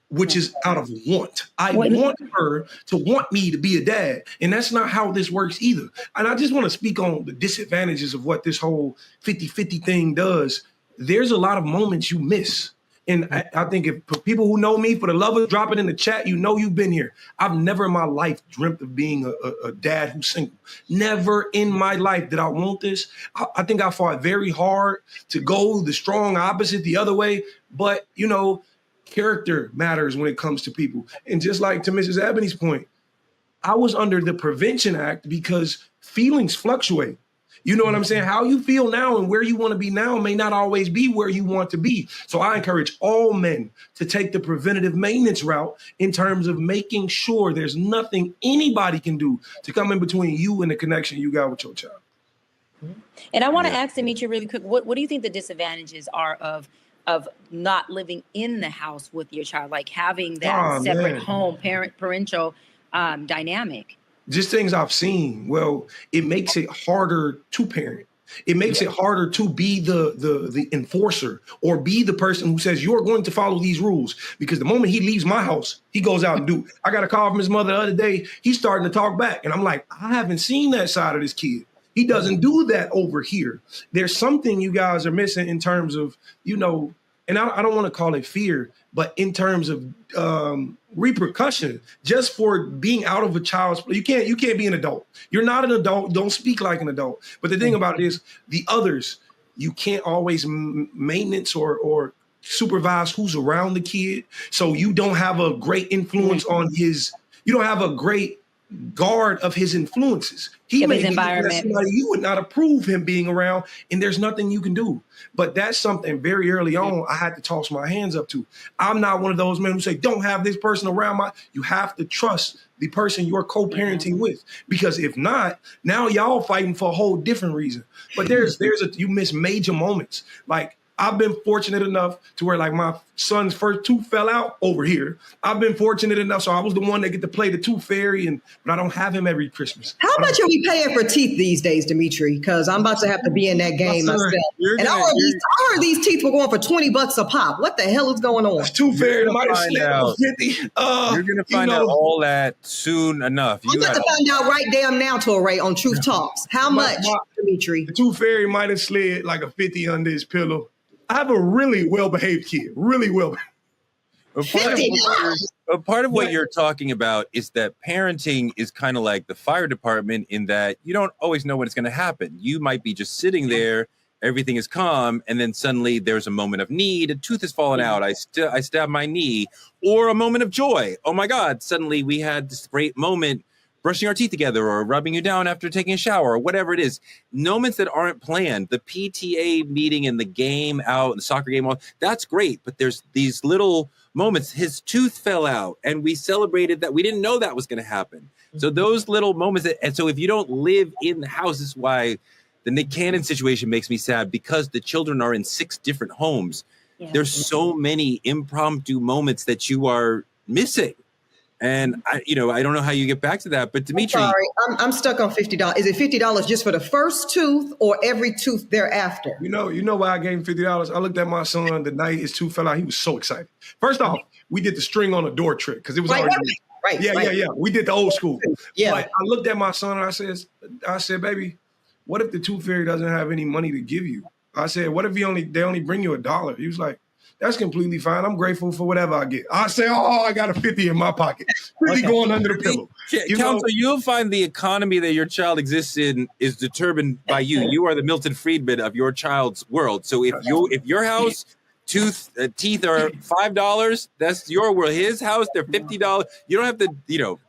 which is out of want. I want her to want me to be a dad. And that's not how this works either. And I just want to speak on the disadvantages of what this whole 50-50 thing does. There's a lot of moments you miss. And I think if for people who know me, for the lovers, drop it in the chat, you know you've been here. I've never in my life dreamt of being a dad who's single. Never in my life did I want this. I think I fought very hard to go the strong opposite the other way. But, you know, character matters when it comes to people. And just like to Mrs. Ebony's point, I was under the Prevention Act because feelings fluctuate. You know what I'm saying? How you feel now and where you want to be now may not always be where you want to be. So I encourage all men to take the preventative maintenance route in terms of making sure there's nothing anybody can do to come in between you and the connection you got with your child. And I want to ask Demetri really quick, what do you think the disadvantages are of not living in the house with your child, like having that separate home parental dynamic? Just things I've seen. Well, it makes it harder to parent. It makes it harder to be the enforcer or be the person who says you're going to follow these rules. Because the moment he leaves my house, he goes out and do. I got a call from his mother the other day. He's starting to talk back. And I'm like, I haven't seen that side of this kid. He doesn't do that over here. There's something you guys are missing in terms of, you know, and I don't want to call it fear, but in terms of repercussion, just for being out of a child's, you can't be an adult. You're not an adult. Don't speak like an adult. But the thing about it is the others, you can't always maintenance or supervise who's around the kid. So you don't have a great influence on you don't have a great guard of his influences. He may be somebody you would not approve him being around, and there's nothing you can do. But that's something very early on I had to toss my hands up to. I'm not one of those men who say, don't have this person around you have to trust the person you're co-parenting with. Because if not, now y'all fighting for a whole different reason. But you miss major moments. Like, I've been fortunate enough to where, like, my son's first tooth fell out over here. I've been fortunate enough, so I was the one that get to play the tooth fairy, but I don't have him every Christmas. How much are we paying for teeth these days, Demetri? Because I'm about to have to be in that game myself. And I heard these teeth were going for $20 a pop. What the hell is going on? Tooth fairy might have slipped 50. You're going to find out all that soon enough. I'm about to find out right damn now, Touré, on Truth Talks. How much, Demetri? The tooth fairy might have slid like a 50 under his pillow. I have a really well-behaved kid, really well. Part of what you're talking about is that parenting is kind of like the fire department in that you don't always know when it's going to happen. You might be just sitting there, everything is calm, and then suddenly there's a moment of need, a tooth has fallen out, I stab my knee, or a moment of joy. Oh my God, suddenly we had this great moment brushing our teeth together or rubbing you down after taking a shower or whatever it is. Moments that aren't planned, the PTA meeting and the game out, the soccer game, that's great. But there's these little moments. His tooth fell out and we celebrated that. We didn't know that was going to happen. So those little moments. And so if you don't live in the house, this is why the Nick Cannon situation makes me sad, because the children are in 6 different homes. Yeah. There's so many impromptu moments that you are missing. And I don't know how you get back to that, but Demetri, I'm stuck on $50. Is it $50 just for the first tooth or every tooth thereafter? You know why I gave him $50? I looked at my son the night his tooth fell out. He was so excited. First off, we did the string on a door trick because it was already right. Yeah. We did the old school. Yeah. But I looked at my son and I said, baby, what if the tooth fairy doesn't have any money to give you? I said, what if they only bring you $1? He was like, that's completely fine. I'm grateful for whatever I get. I say, I got a 50 in my pocket. 50 going under the pillow. Counsel, you'll find the economy that your child exists in is determined by you. You are the Milton Friedman of your child's world. So if your house teeth are $5, that's your world. His house, they're $50. You don't have to,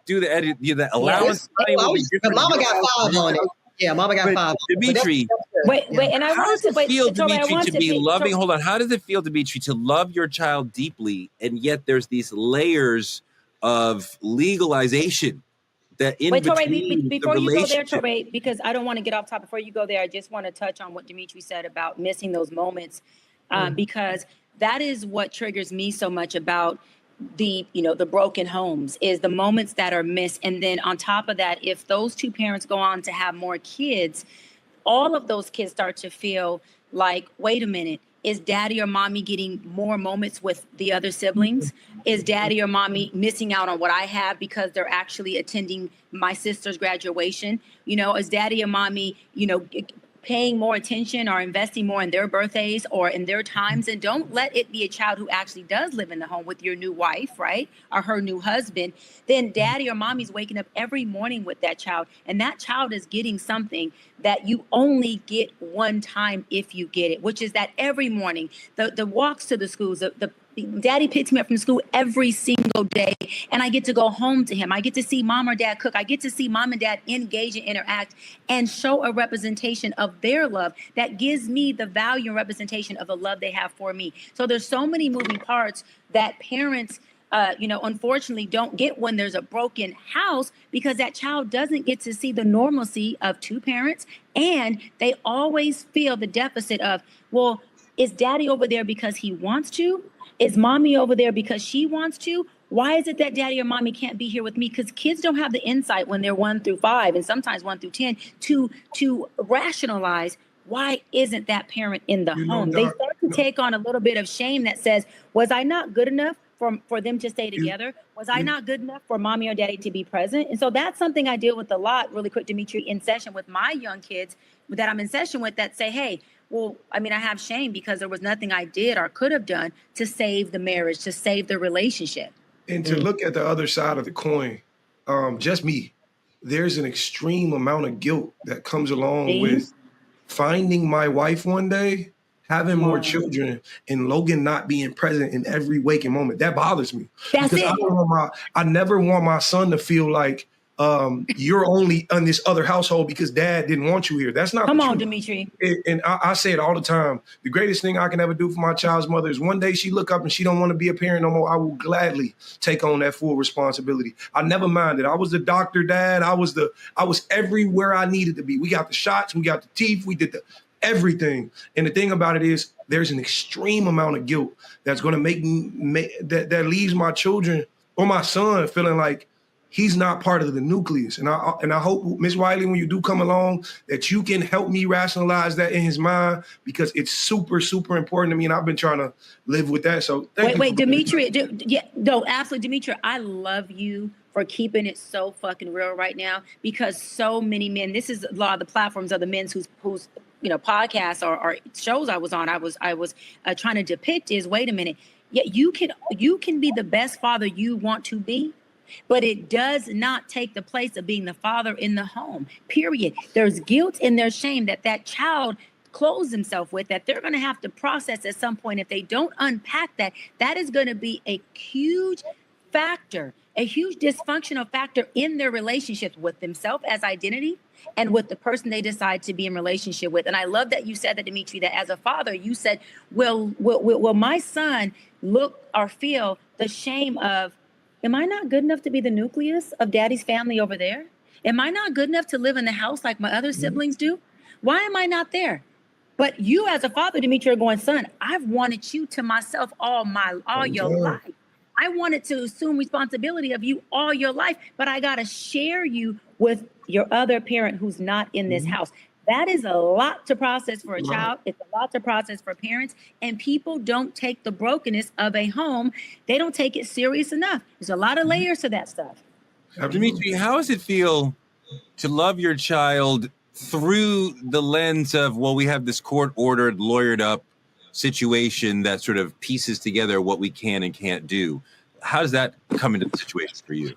do the edit, the allowance. Mama got 5 on it. Yeah, Mama got 5. Demetri, wait, and I want to feel, Demetri, to be loving. Hold on, how does it feel, Demetri, to love your child deeply, and yet there's these layers of legalization that in between before you go there, Touré, because I don't want to get off topic. Before you go there, I just want to touch on what Demetri said about missing those moments, because that is what triggers me so much about the broken homes, is the moments that are missed. And then on top of that, if those 2 parents go on to have more kids, all of those kids start to feel like, wait a minute, is daddy or mommy getting more moments with the other siblings? Is daddy or mommy missing out on what I have because they're actually attending my sister's graduation? Is daddy or mommy, paying more attention or investing more in their birthdays or in their times? And don't let it be a child who actually does live in the home with your new wife, right? Or her new husband. Then daddy or mommy's waking up every morning with that child, and that child is getting something that you only get one time if you get it, which is that every morning, the walks to the schools, the daddy picks me up from school every single day, and I get to go home to him. I get to see mom or dad cook. I get to see mom and dad engage and interact and show a representation of their love that gives me the value and representation of the love they have for me. So there's so many moving parts that parents, unfortunately don't get when there's a broken house, because that child doesn't get to see the normalcy of two parents, and they always feel the deficit of, well, is daddy over there because he wants to? Is mommy over there because she wants to? Why is it that daddy or mommy can't be here with me? Because kids don't have the insight when they're 1 through 5 and sometimes 1 through 10 to rationalize why isn't that parent in the home. They start to take on a little bit of shame that says, was I not good enough for them to stay together? Was I not good enough for mommy or daddy to be present? And so that's something I deal with a lot, really quick, Dimitri, in session with my young kids that I'm in session with, that say, hey, well, I mean, I have shame because there was nothing I did or could have done to save the marriage, to save the relationship. And to look at the other side of the coin, just me, there's an extreme amount of guilt that comes along with finding my wife one day, having more children, and Logan not being present in every waking moment. That bothers me. That's because it. I never want my son to feel like you're only in this other household because dad didn't want you here. That's not Come the on, truth. Dimitri. And I say it all the time. The greatest thing I can ever do for my child's mother is one day she look up and she don't want to be a parent no more. I will gladly take on that full responsibility. I never minded. I was the doctor dad. I was everywhere I needed to be. We got the shots. We got the teeth. We did everything. And the thing about it is there's an extreme amount of guilt that's going to make that leaves my children or my son feeling like he's not part of the nucleus. And I hope, Ms. Wiley, when you do come along, that you can help me rationalize that in his mind, because it's super, super important to me. And I've been trying to live with that. So Wait, Dimitri. Absolutely, Dimitri. I love you for keeping it so fucking real right now, because so many men, this is a lot of the platforms of the men's whose podcasts or shows I was on, I was trying to depict is, wait a minute. Yeah, you can be the best father you want to be, but it does not take the place of being the father in the home, period. There's guilt and there's shame that child clothes himself with, that they're going to have to process at some point. If they don't unpack that is going to be a huge factor, a huge dysfunctional factor in their relationships with themselves as identity and with the person they decide to be in relationship with. And I love that you said that, Dimitri, that as a father, you said, will my son look or feel the shame of, am I not good enough to be the nucleus of daddy's family over there? Am I not good enough to live in the house like my other siblings do? Why am I not there? But you as a father, Dimitri, are going, son, I've wanted you to myself all your life. I wanted to assume responsibility of you all your life, but I got to share you with your other parent who's not in this house. That is a lot to process for a child. It's a lot to process for parents. And people don't take the brokenness of a home. They don't take it serious enough. There's a lot of layers to that stuff. Dimitri, how does it feel to love your child through the lens of, well, we have this court-ordered, lawyered up situation that sort of pieces together what we can and can't do? How does that come into the situation for you?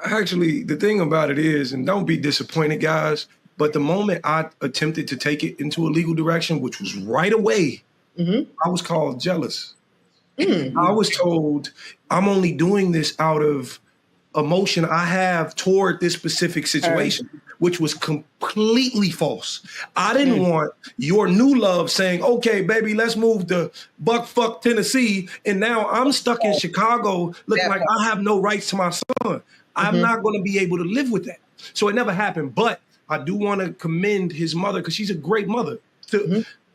Actually, the thing about it is, and don't be disappointed, guys, but the moment I attempted to take it into a legal direction, which was right away, I was called jealous. I was told I'm only doing this out of emotion I have toward this specific situation, which was completely false. I didn't want your new love saying, okay, baby, let's move to Buckfuck, Tennessee. And now I'm stuck in Chicago looking like I have no rights to my son. I'm not going to be able to live with that. So it never happened. But I do want to commend his mother, because she's a great mother.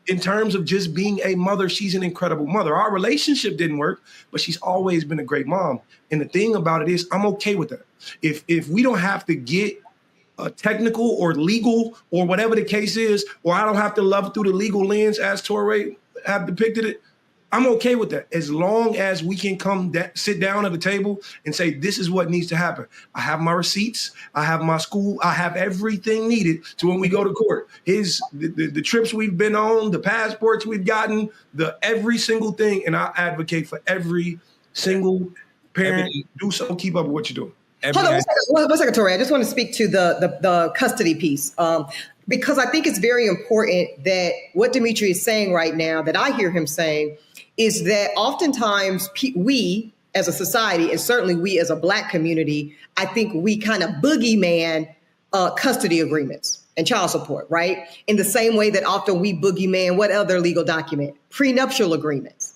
In terms of just being a mother, she's an incredible mother. Our relationship didn't work, but she's always been a great mom. And the thing about it is, I'm okay with that. If we don't have to get technical or legal or whatever the case is, or I don't have to love through the legal lens as Torrey have depicted it, I'm okay with that. As long as we can sit down at the table and say, this is what needs to happen. I have my receipts. I have my school. I have everything needed to when we go to court. The trips we've been on, the passports we've gotten, every single thing. And I advocate for every single parent. Do so. Keep up with what you're doing. Hold on one second, Tori. I just want to speak to the custody piece. because I think it's very important that what Dimitri is saying right now, that I hear him saying, is that oftentimes we as a society, and certainly we as a Black community, I think we kind of boogeyman custody agreements and child support, right? In the same way that often we boogeyman what other legal document? Prenuptial agreements.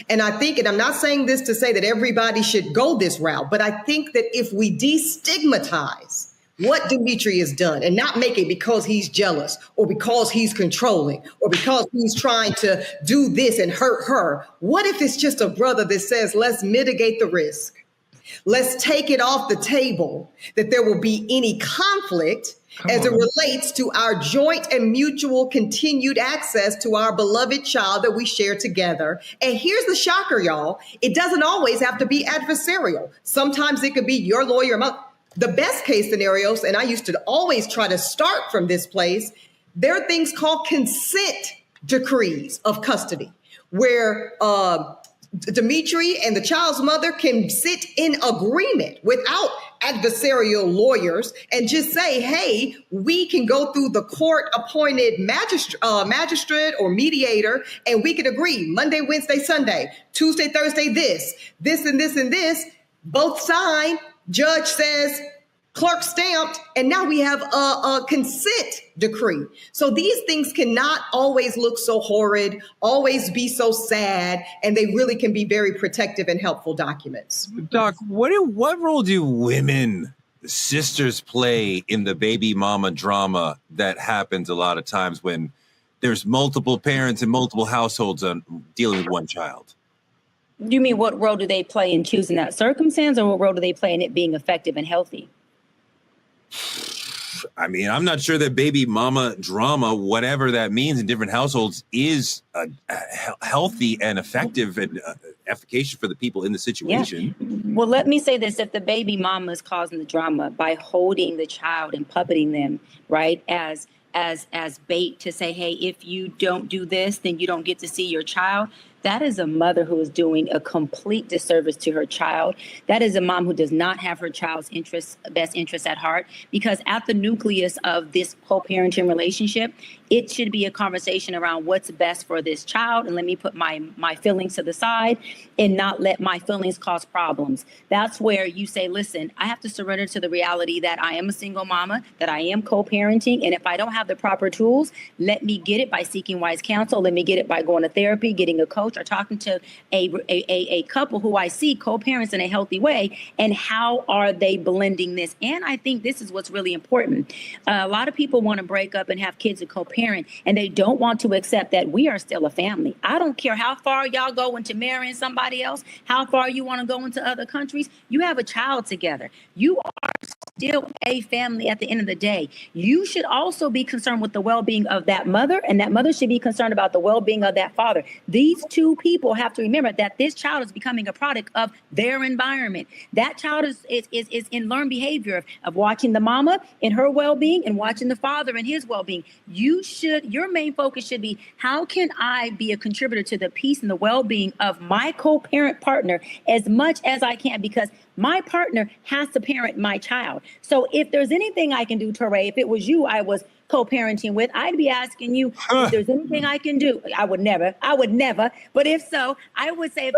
And I think, and I'm not saying this to say that everybody should go this route, but I think that if we destigmatize what Dimitri has done and not make it because he's jealous or because he's controlling or because he's trying to do this and hurt her, what if it's just a brother that says, let's mitigate the risk? Let's take it off the table that there will be any conflict as it relates to our joint and mutual continued access to our beloved child that we share together. And here's the shocker, y'all. It doesn't always have to be adversarial. Sometimes it could be your lawyer. The best case scenarios, and I used to always try to start from this place, there are things called consent decrees of custody, where Dimitri and the child's mother can sit in agreement without adversarial lawyers and just say, hey, we can go through the court-appointed magistrate or mediator, and we can agree Monday, Wednesday, Sunday, Tuesday, Thursday, this, and this, and this. Both sign, judge says, clerk stamped, and now we have a consent decree. So these things cannot always look so horrid, always be so sad, and they really can be very protective and helpful documents. Doc, what role do women, sisters, play in the baby mama drama that happens a lot of times when there's multiple parents in multiple households dealing with one child? You mean what role do they play in choosing that circumstance, or what role do they play in it being effective and healthy? I mean, I'm not sure that baby mama drama, whatever that means in different households, is healthy and effective and efficacious for the people in the situation. Yeah. Well, let me say this. If the baby mama is causing the drama by holding the child and puppeting them, right, as bait to say, hey, if you don't do this, then you don't get to see your child. That is a mother who is doing a complete disservice to her child. That is a mom who does not have her child's best interest at heart, because at the nucleus of this co-parenting relationship, it should be a conversation around what's best for this child. And let me put my feelings to the side and not let my feelings cause problems. That's where you say, listen, I have to surrender to the reality that I am a single mama, that I am co-parenting. And if I don't have the proper tools, let me get it by seeking wise counsel. Let me get it by going to therapy, getting a coach, or talking to a couple who I see co-parents in a healthy way, and how are they blending this? And I think this is what's really important. A lot of people want to break up and have kids and co-parent, and they don't want to accept that we are still a family. I don't care how far y'all go into marrying somebody else, how far you want to go into other countries. You have a child together. You are still a family at the end of the day. You should also be concerned with the well-being of that mother, and that mother should be concerned about the well-being of that father. These two people have to remember that this child is becoming a product of their environment. That child is in learned behavior of watching the mama in her well-being and watching the father in his well-being. Your main focus should be, how can I be a contributor to the peace and the well-being of my co-parent partner as much as I can, because my partner has to parent my child. So if there's anything I can do, Touré, if it was you I was co-parenting with, I'd be asking you if there's anything I can do. I would never. But if so, I would say,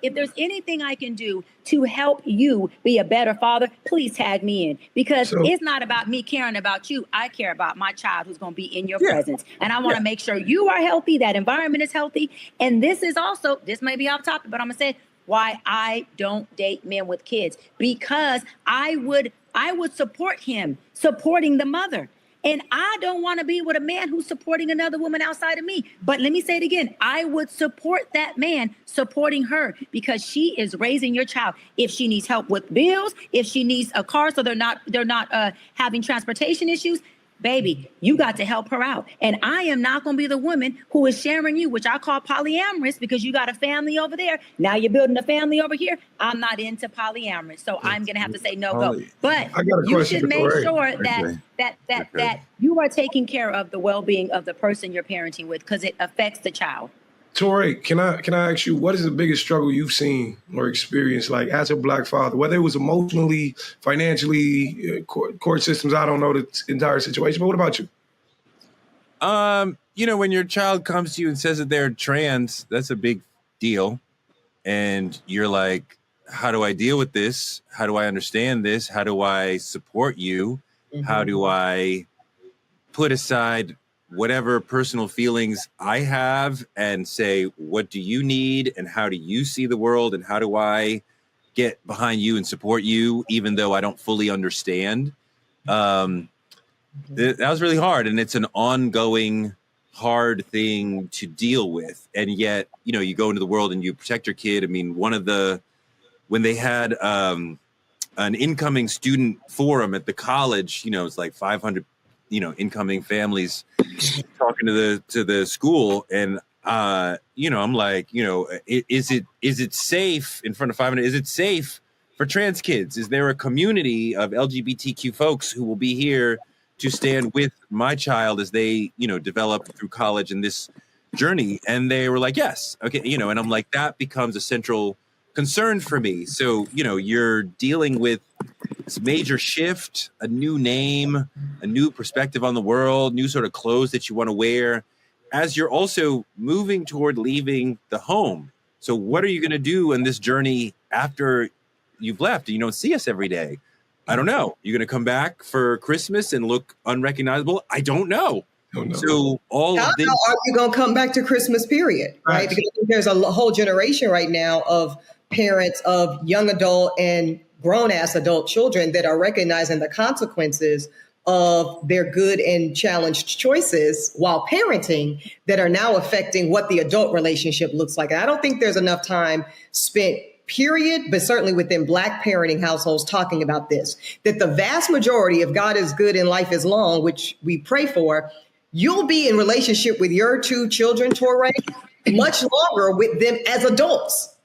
if there's anything I can do to help you be a better father, please tag me in, because it's not about me caring about you. I care about my child who's going to be in your presence. And I want to make sure you are healthy, that environment is healthy. And this is also, this may be off topic, but I'm going to say why I don't date men with kids, because I would support him supporting the mother. And I don't want to be with a man who's supporting another woman outside of me. But let me say it again. I would support that man supporting her, because she is raising your child. If she needs help with bills, if she needs a car so they're not having transportation issues, baby, you got to help her out. And I am not going to be the woman who is sharing you, which I call polyamorous, because you got a family over there. Now you're building a family over here. I'm not into polyamorous. So I'm going to have to say no go. But you should make sure that you are taking care of the well-being of the person you're parenting with, because it affects the child. Touré, can I ask you, what is the biggest struggle you've seen or experienced, like as a Black father, whether it was emotionally, financially, court systems? I don't know the entire situation, but what about you? When your child comes to you and says that they're trans, that's a big deal. And you're like, how do I deal with this? How do I understand this? How do I support you? Mm-hmm. How do I put aside whatever personal feelings I have and say, what do you need? And how do you see the world? And how do I get behind you and support you, even though I don't fully understand? That was really hard. And it's an ongoing hard thing to deal with. And yet, you go into the world and you protect your kid. I mean, when they had an incoming student forum at the college, it's like 500, incoming families talking to the school. And, I'm like, is it safe in front of 500? Is it safe for trans kids? Is there a community of LGBTQ folks who will be here to stand with my child as they, develop through college and this journey? And they were like, yes. Okay. And I'm like, that becomes a central concern for me. So, you're dealing with this major shift, a new name, a new perspective on the world, new sort of clothes that you want to wear, as you're also moving toward leaving the home. So what are you going to do in this journey after you've left and you don't see us every day? I don't know. You're going to come back for Christmas and look unrecognizable? I don't know. So all of this. Are you going to come back to Christmas, period? Right? Because there's a whole generation right now of parents of young adult and grown-ass adult children that are recognizing the consequences of their good and challenged choices while parenting that are now affecting what the adult relationship looks like. And I don't think there's enough time spent, period, but certainly within Black parenting households talking about this, that the vast majority of God is good and life is long, which we pray for, you'll be in relationship with your two children, Touré, much longer with them as adults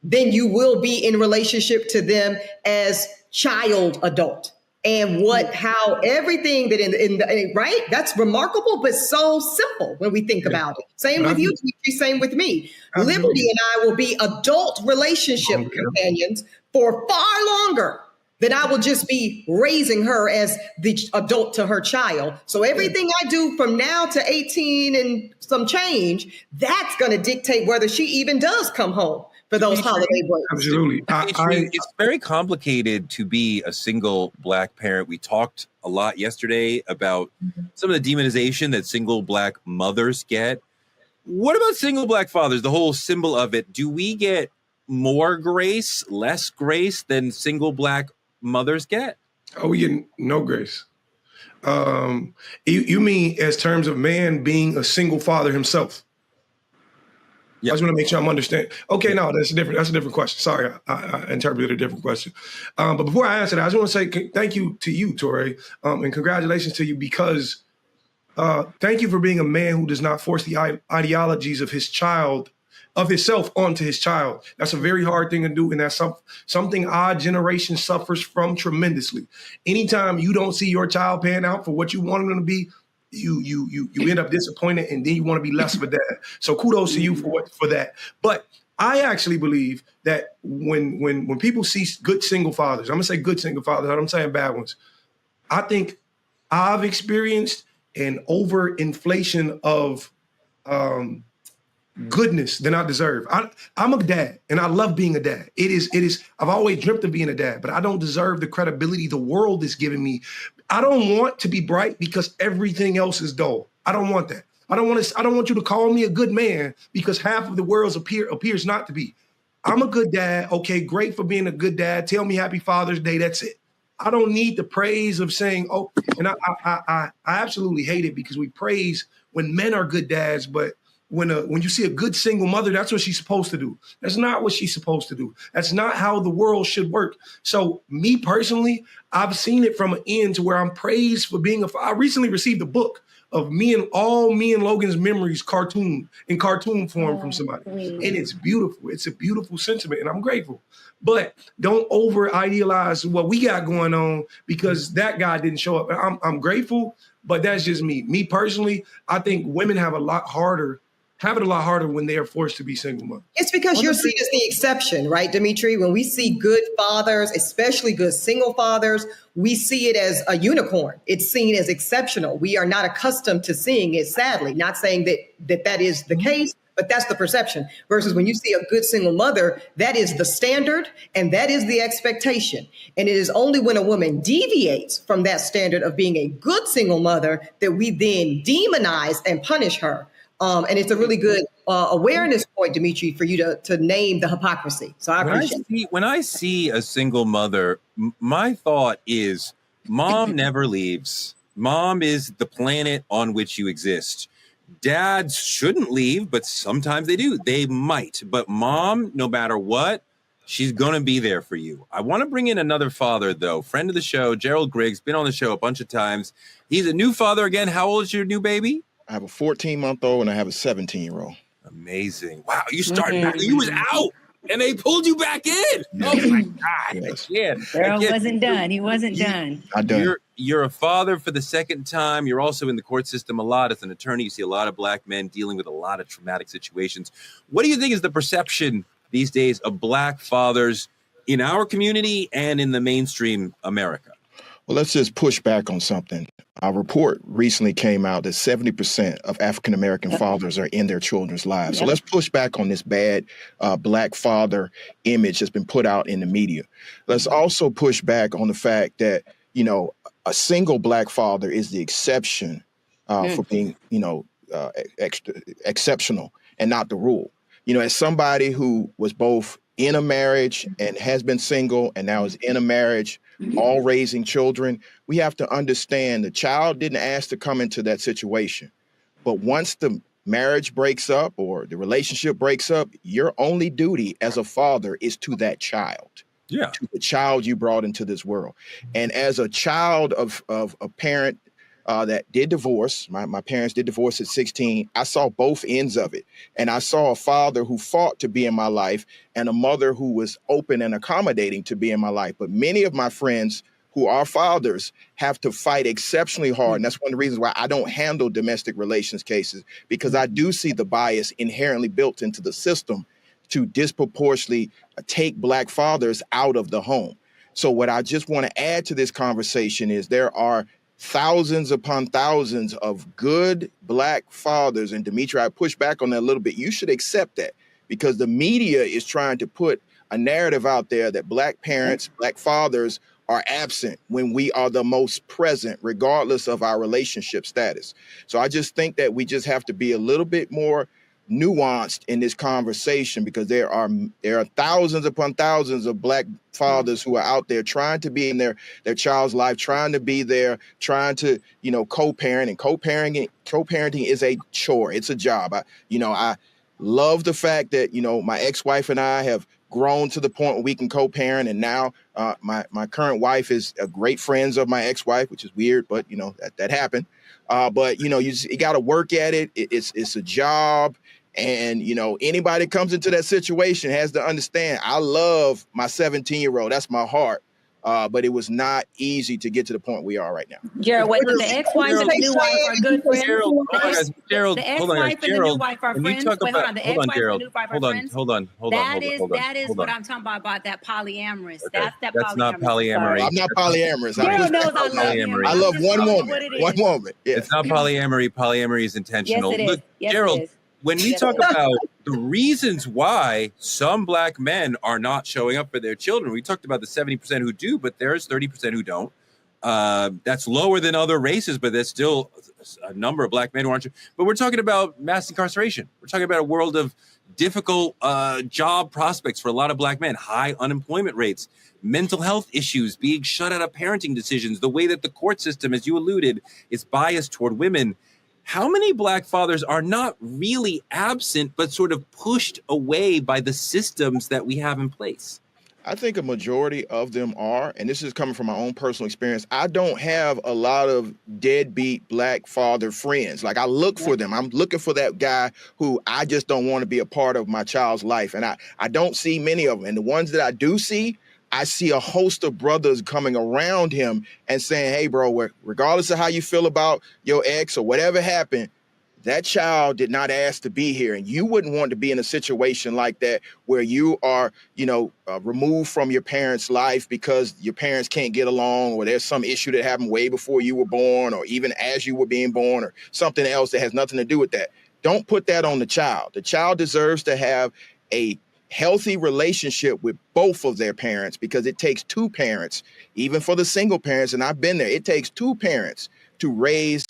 than you will be in relationship to them as child adult. And how everything that in right, that's remarkable, but so simple when we think about it. Same with you, same with me. Absolutely. Liberty and I will be adult relationship companions for far longer than I will just be raising her as the adult to her child. So everything I do from now to 18 and some change, that's going to dictate whether she even does come home for those holiday breaks. Absolutely. It's very complicated to be a single Black parent. We talked a lot yesterday about some of the demonization that single Black mothers get. What about single Black fathers, the whole symbol of it? Do we get more grace, less grace than single Black mothers get? Oh, we get no grace. You mean as terms of man being a single father himself? Yep. I just want to make sure I'm understanding. Okay, no, that's a different question. Sorry, I interpreted a different question. But before I answer that, I just want to say thank you to you, Touré, and congratulations to you because thank you for being a man who does not force the ideologies of himself onto his child. That's a very hard thing to do, and that's something our generation suffers from tremendously. Anytime you don't see your child pan out for what you want them to be, you end up disappointed, and then you want to be less of a dad. So kudos to you for that. But I actually believe that when people see good single fathers, I'm gonna say good single fathers, I'm saying bad ones. I think I've experienced an overinflation of goodness than I deserve. I'm a dad, and I love being a dad. It is. I've always dreamt of being a dad, but I don't deserve the credibility the world is giving me. I don't want to be bright because everything else is dull. I don't want that. I don't want you to call me a good man because half of the world appears not to be. I'm a good dad. Okay, great for being a good dad. Tell me Happy Father's Day. That's it. I don't need the praise of saying, oh, and I absolutely hate it because we praise when men are good dads, but when you see a good single mother, that's what she's supposed to do. That's not what she's supposed to do. That's not how the world should work. So me personally, I've seen it from an end to where I'm praised for being I recently received a book of me and Logan's memories in cartoon form from somebody. And it's beautiful. It's a beautiful sentiment, and I'm grateful. But don't over idealize what we got going on because that guy didn't show up. I'm grateful, but that's just me. Me personally, I think women have a lot harder have it a lot harder when they are forced to be single mothers. It's because you're seen as the exception, right, Dimitri? When we see good fathers, especially good single fathers, we see it as a unicorn. It's seen as exceptional. We are not accustomed to seeing it, sadly. Not saying that is the case, but that's the perception. Versus when you see a good single mother, that is the standard and that is the expectation. And it is only when a woman deviates from that standard of being a good single mother that we then demonize and punish her. And it's a really good awareness point, Dimitri, for you to name the hypocrisy. So I appreciate it. When I see a single mother, my thought is mom never leaves. Mom is the planet on which you exist. Dads shouldn't leave, but sometimes they do. They might. But mom, no matter what, she's going to be there for you. I want to bring in another father, though. Friend of the show, Gerald Griggs, been on the show a bunch of times. He's a new father again. How old is your new baby? I have a 14-month-old and I have a 17-year-old. Amazing. Wow, you started back. You was out and they pulled you back in. Oh my God. Yes. Earl wasn't done. He wasn't done. You're a father for the second time. You're also in the court system a lot as an attorney. You see a lot of black men dealing with a lot of traumatic situations. What do you think is the perception these days of black fathers in our community and in the mainstream America? Well, let's just push back on something. Our report recently came out that 70% of African-American fathers are in their children's lives. So let's push back on this bad black father image that's been put out in the media. Let's also push back on the fact that, a single black father is the exception for being, exceptional and not the rule. As somebody who was both in a marriage and has been single and now is in a marriage, all raising children, we have to understand the child didn't ask to come into that situation. But once the marriage breaks up or the relationship breaks up, your only duty as a father is to that child. Yeah. To the child you brought into this world. And as a child of a parent that did divorce, my parents did divorce at 16, I saw both ends of it. And I saw a father who fought to be in my life and a mother who was open and accommodating to be in my life. But many of my friends who are fathers have to fight exceptionally hard. And that's one of the reasons why I don't handle domestic relations cases, because I do see the bias inherently built into the system to disproportionately take black fathers out of the home. So what I just want to add to this conversation is there are thousands upon thousands of good black fathers. And Dimitri, I push back on that a little bit. You should accept that, because the media is trying to put a narrative out there that black parents, black fathers are absent when we are the most present, regardless of our relationship status. So I just think that we just have to be a little bit more nuanced in this conversation, because there are thousands upon thousands of black fathers who are out there trying to be in their child's life, trying to be there, trying to, co-parent. And co-parenting is a chore. It's a job. I love the fact that, my ex-wife and I have grown to the point where we can co-parent. And now my current wife is a great friends of my ex-wife, which is weird, but that happened. But you got to work at it. It's a job. And, anybody that comes into that situation has to understand, I love my 17-year-old. That's my heart. But it was not easy to get to the point we are right now. Gerald, whether the ex-wife and the new wife are good friends. Gerald, the ex-wife and the new wife are friends. Wait, hold on. The ex-wife and the new wife are friends. Hold on. That is what I'm talking about that polyamorous. Okay. That's not polyamory. I'm not polyamorous. Gerald knows I love polyamory. I love one woman. One woman. Yes. It's not polyamory. Polyamory is intentional. Yes, it is. Look, Yes, Gerald, it is. when we talk about the reasons why some black men are not showing up for their children, we talked about the 70% who do, but there's 30% who don't. That's lower than other races, but there's still a number of black men who aren't. But we're talking about mass incarceration. We're talking about a world of difficult job prospects for a lot of black men, high unemployment rates, mental health issues, being shut out of parenting decisions, the way that the court system, as you alluded, is biased toward women. How many black fathers are not really absent, but sort of pushed away by the systems that we have in place? I think a majority of them are, and this is coming from my own personal experience. I don't have a lot of deadbeat black father friends. Like, I look for them. I'm looking for that guy who I just don't want to be a part of my child's life. And I don't see many of them. And the ones that I do see, I see a host of brothers coming around him and saying, hey, bro, regardless of how you feel about your ex or whatever happened, That child did not ask to be here, and you wouldn't want to be in a situation like that where you are, removed from your parents' life because your parents can't get along, or there's some issue that happened way before you were born, or even as you were being born, or something else that has nothing to do with that. Don't put that on the child. The child deserves to have a healthy relationship with both of their parents, because it takes two parents, even for the single parents, and I've been there, it takes two parents to raise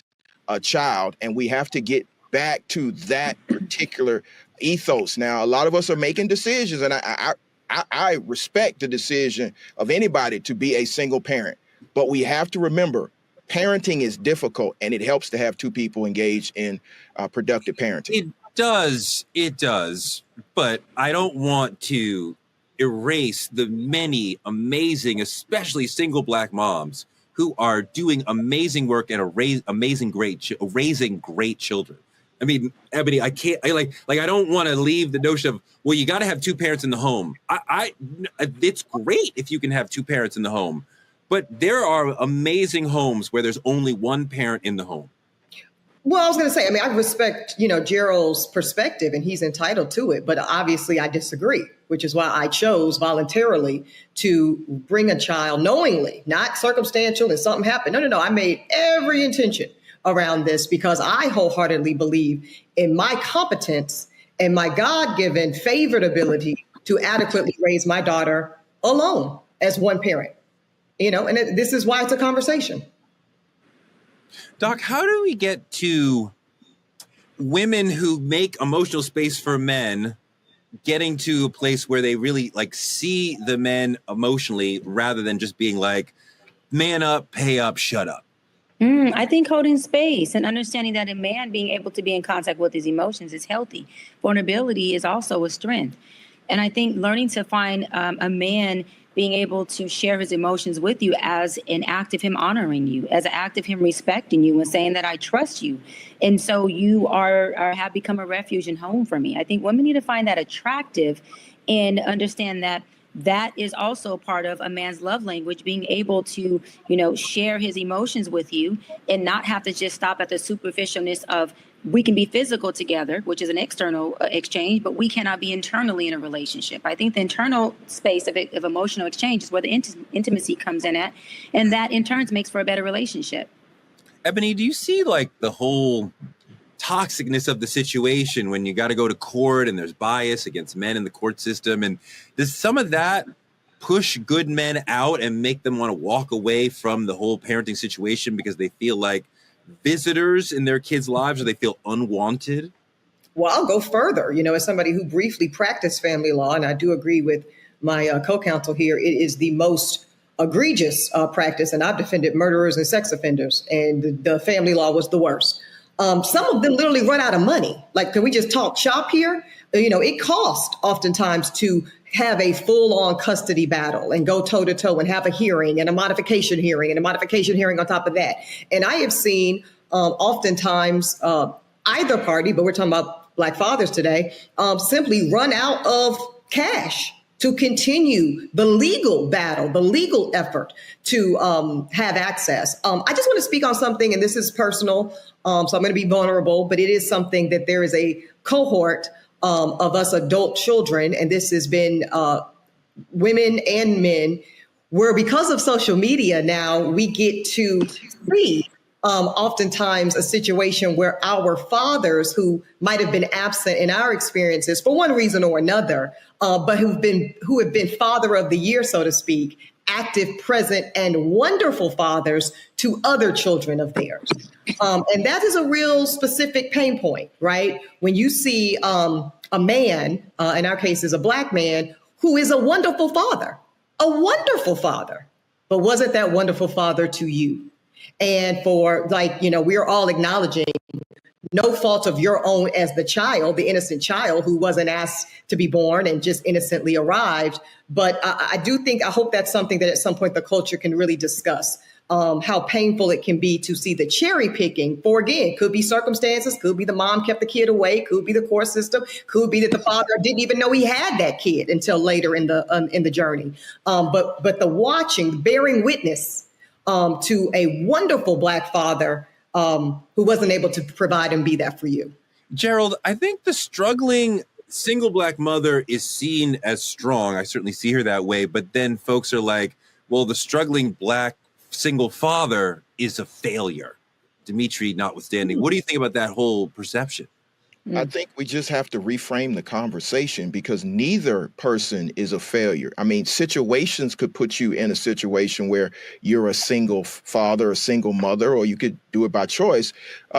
a child, and we have to get back to that particular ethos. Now, a lot of us are making decisions, and I respect the decision of anybody to be a single parent, but we have to remember parenting is difficult, and it helps to have two people engaged in productive parenting. It does, but I don't want to erase the many amazing, especially single Black moms who are doing amazing work and raising great children. I mean, Ebony, I don't want to leave the notion of, well, you got to have two parents in the home. It's great if you can have two parents in the home, but there are amazing homes where there's only one parent in the home. Well, I was going to say, I respect, Gerald's perspective, and he's entitled to it. But obviously I disagree, which is why I chose voluntarily to bring a child knowingly, not circumstantial and something happened. No. I made every intention around this because I wholeheartedly believe in my competence and my God-given favored ability to adequately raise my daughter alone as one parent, and this is why it's a conversation. Doc, how do we get to women who make emotional space for men getting to a place where they really see the men emotionally rather than just being like, man up, pay up, shut up? I think holding space and understanding that a man being able to be in contact with his emotions is healthy. Vulnerability is also a strength. And I think learning to find a man being able to share his emotions with you as an act of him honoring you, as an act of him respecting you and saying that I trust you. And so you have become a refuge and home for me. I think women need to find that attractive and understand that that is also part of a man's love language, being able to, share his emotions with you and not have to just stop at the superficialness of, we can be physical together, which is an external exchange, but we cannot be internally in a relationship. I think the internal space of emotional exchange is where the intimacy comes in at, and that in turn makes for a better relationship. Ebony, do you see the whole toxicness of the situation when you got to go to court and there's bias against men in the court system? And does some of that push good men out and make them want to walk away from the whole parenting situation because they feel like visitors in their kids' lives, or they feel unwanted? Well, I'll go further. As somebody who briefly practiced family law, and I do agree with my co-counsel here, it is the most egregious practice, and I've defended murderers and sex offenders, and the family law was the worst. Some of them literally run out of money. Can we just talk shop here? It costs oftentimes to have a full-on custody battle and go toe-to-toe and have a hearing and a modification hearing and a modification hearing on top of that. And I have seen oftentimes either party, but we're talking about Black fathers today, simply run out of cash to continue the legal battle, the legal effort to have access. I just want to speak on something, and this is personal, so I'm going to be vulnerable, but it is something that there is a cohort of us adult children, and this has been women and men, where because of social media now, we get to see oftentimes a situation where our fathers, who might have been absent in our experiences for one reason or another, but who have been father of the year, so to speak, active, present, and wonderful fathers to other children of theirs. And that is a real specific pain point, right? When you see a man, in our case is a Black man, who is a wonderful father, but wasn't that wonderful father to you? And for we're all acknowledging no fault of your own as the child, the innocent child who wasn't asked to be born and just innocently arrived. But I hope that's something that at some point the culture can really discuss, how painful it can be to see the cherry picking for, again, could be circumstances, could be the mom kept the kid away, could be the court system, could be that the father didn't even know he had that kid until later in the journey. But the watching, bearing witness to a wonderful Black father who wasn't able to provide and be that for you. Gerald, I think the struggling single Black mother is seen as strong. I certainly see her that way. But then folks are like, well, the struggling Black single father is a failure. Dimitri notwithstanding. What do you think about that whole perception? I think we just have to reframe the conversation because neither person is a failure. I mean, situations could put you in a situation where you're a single father, a single mother, or you could do it by choice.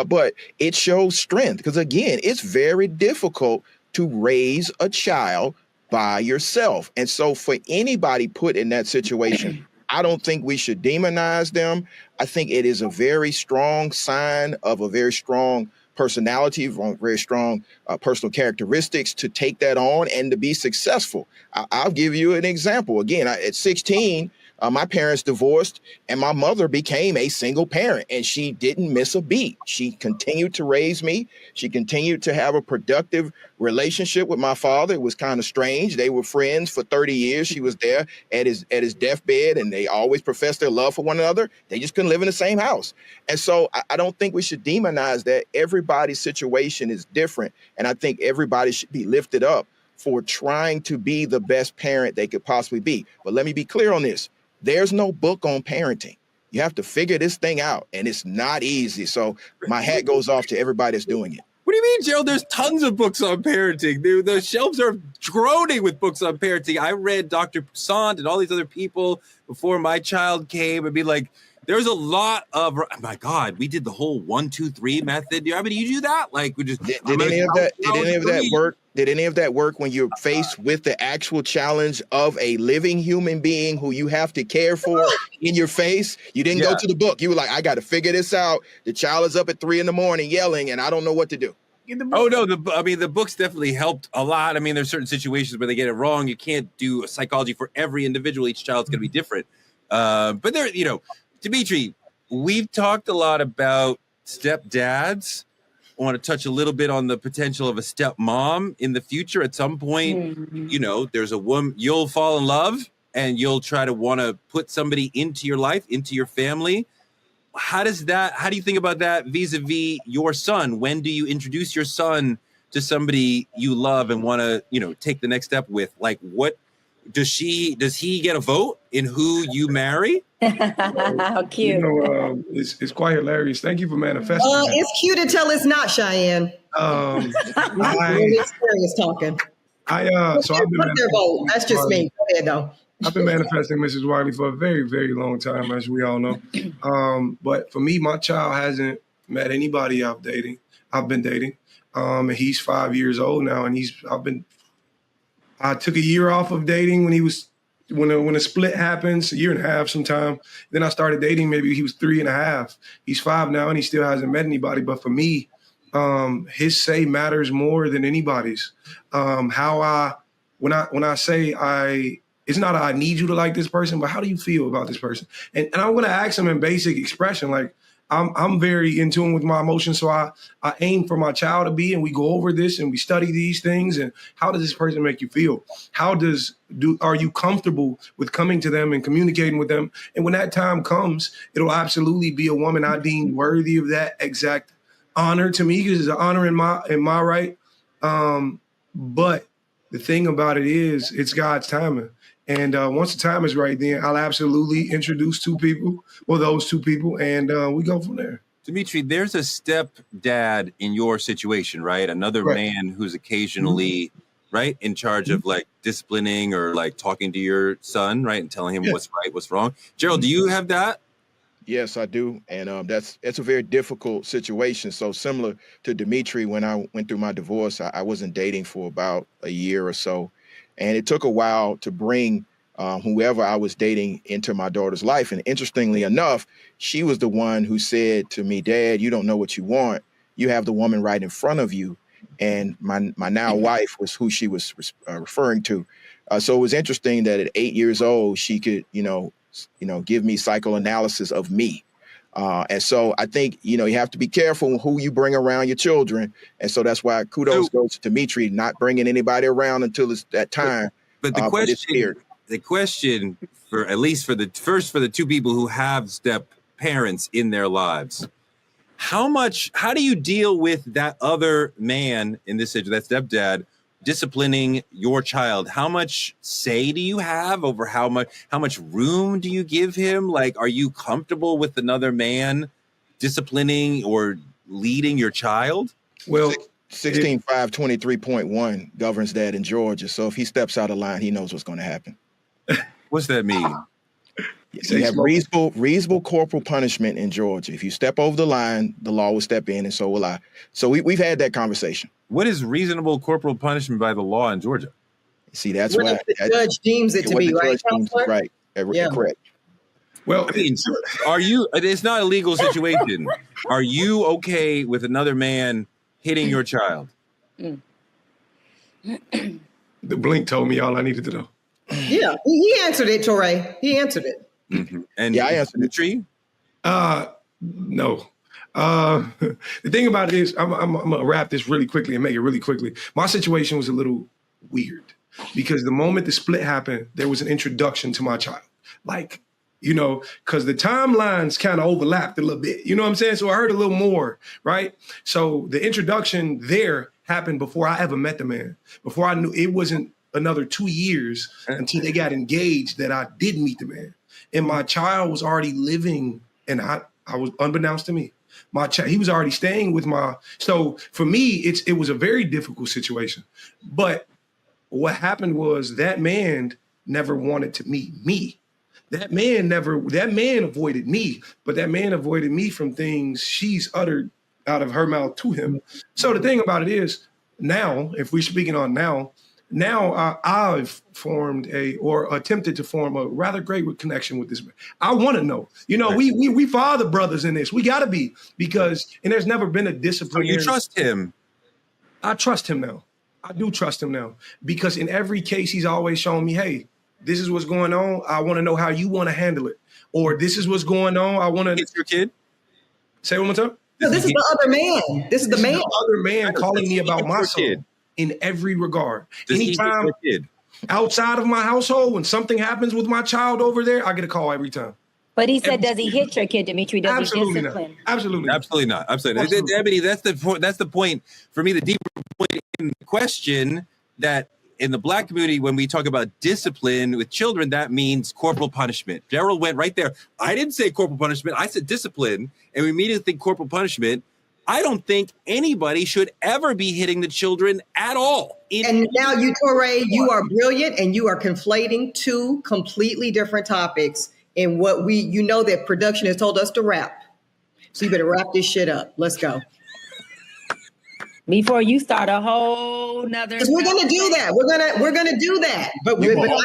But it shows strength because, again, it's very difficult to raise a child by yourself. And so for anybody put in that situation, I don't think we should demonize them. I think it is a very strong sign of a very strong personality, very strong personal characteristics to take that on and to be successful. I'll give you an example. Again, at 16, my parents divorced and my mother became a single parent and she didn't miss a beat. She continued to raise me. She continued to have a productive relationship with my father. It was kind of strange. They were friends for 30 years. She was there at his deathbed and they always professed their love for one another. They just couldn't live in the same house. And so I don't think we should demonize that. Everybody's situation is different. And I think everybody should be lifted up for trying to be the best parent they could possibly be. But let me be clear on this. There's no book on parenting. You have to figure this thing out, and it's not easy. So my hat goes off to everybody that's doing it. What do you mean, Gerald? There's tons of books on parenting. The shelves are groaning with books on parenting. I read Dr. Poussaint and all these other people before my child came and be like, there's a lot of, oh my God, we did the whole 1, 2, 3 method. I mean, do you do that? Like we just did any of that work? Did any of that work when you're faced with the actual challenge of a living human being who you have to care for in your face? You didn't go to the book. You were like, I got to figure this out. The child is up at 3 a.m. yelling, and I don't know what to do. Oh no, the books definitely helped a lot. I mean, there's certain situations where they get it wrong. You can't do a psychology for every individual. Each child's going to be different. But there, Dimitri, we've talked a lot about stepdads. I want to touch a little bit on the potential of a stepmom in the future. At some point, there's a woman, you'll fall in love and you'll try to want to put somebody into your life, into your family. How do you think about that vis-a-vis your son? When do you introduce your son to somebody you love and want to, take the next step with? Like, what does he get a vote in who you marry? How cute. It's quite hilarious. Thank you for manifesting. It's cute until it's not, Cheyenne. I'm really serious talking. I've been their vote. That's just me. Go ahead, though. I've been manifesting Mrs. Wiley for a very, very long time, as we all know. But for me, my child hasn't met anybody I've been dating. And he's 5 years old now, and I took a year off of dating when a split happens, a year and a half sometime. Then I started dating, maybe he was 3.5. He's 5 now and he still hasn't met anybody. But for me, his say matters more than anybody's. When I say it's not I need you to like this person, but how do you feel about this person? And I'm going to ask him in basic expression, like, I'm very in tune with my emotions, so I aim for my child to be, and we go over this and we study these things. And how does this person make you feel? Are you comfortable with coming to them and communicating with them? And when that time comes, it'll absolutely be a woman I deem worthy of that exact honor to me, because it's an honor in my right. But the thing about it is, it's God's timing. And once the time is right, then I'll absolutely introduce those two people, and we go from there. Dimitri, there's a stepdad in your situation, right? Another man who's occasionally, right, in charge of like disciplining or like talking to your son, right, and telling him what's right, what's wrong. Gerald, do you have that? Yes, I do. And that's a very difficult situation. So similar to Dimitri, when I went through my divorce, I wasn't dating for about a year or so. And it took a while to bring whoever I was dating into my daughter's life. And interestingly enough, she was the one who said to me, Dad, you don't know what you want. You have the woman right in front of you. And my now wife was who she was referring to. So it was interesting that at 8 years old, she could, give me psychoanalysis of me. And so I think, you have to be careful who you bring around your children. And so that's why kudos goes to Dimitri, not bringing anybody around until it's that time. But the question for at least for the two people who have step parents in their lives, How do you deal with that other man in this situation, that stepdad, disciplining your child? How much say do you have over how much room do you give him? Like, are you comfortable with another man disciplining or leading your child? Well, 16.523.1 governs that in Georgia. So if he steps out of line, he knows what's going to happen. What's that mean? You have reasonable corporal punishment in Georgia. If you step over the line, the law will step in, and so will I. So we've had that conversation. What is reasonable corporal punishment by the law in Georgia? See, that's what why the judge deems it to be, right? Right. Yeah. Correct. Well, I mean, it's not a legal situation. Are you okay with another man hitting your child? The blink told me all I needed to know. Yeah, he answered it, Torre. He answered it. Mm-hmm. And I answered it. Tree? No. The thing about it is, I'm gonna wrap this really quickly and make it really quickly. My situation was a little weird because the moment the split happened, there was an introduction to my child. Like, because the timelines kind of overlapped a little bit. You know what I'm saying? So I heard a little more, right? So the introduction there happened before I ever met the man. Before I knew, it wasn't another 2 years until they got engaged that I did meet the man. And my child was already living, and I was, unbeknownst to me, he was already staying with so for me, it was a very difficult situation. But what happened was that man never wanted to meet me. That man avoided me, but that man avoided me from things she's uttered out of her mouth to him. So the thing about it is, now, if we're speaking on now I've formed or attempted to form a rather great connection with this man. I want to know, we father brothers in this. We got to be, and there's never been a disciplinary. So you trust him? I trust him now. I do trust him now because in every case, he's always shown me, hey, this is what's going on. I want to know how you want to handle it. Or this is what's going on. I want to. It's your kid? Say it one more time. No, this is the other man. This is the man. The other man calling me about my son in every regard. Anytime outside of my household, when something happens with my child over there, I get a call every time. But he said, does he hit your kid, Dimitri? Does he discipline? Absolutely not. Ebony, that's the point for me. The deeper point in the question, that in the Black community, when we talk about discipline with children, that means corporal punishment. Gerald went right there. I didn't say corporal punishment. I said discipline, and we immediately think corporal punishment. I don't think anybody should ever be hitting the children at all. And now you, Torre, you are brilliant, and you are conflating two completely different topics in what that production has told us to wrap. So you better wrap this shit up. Let's go. Before you start a whole nother. We're gonna do that. We're gonna do that. But we're gonna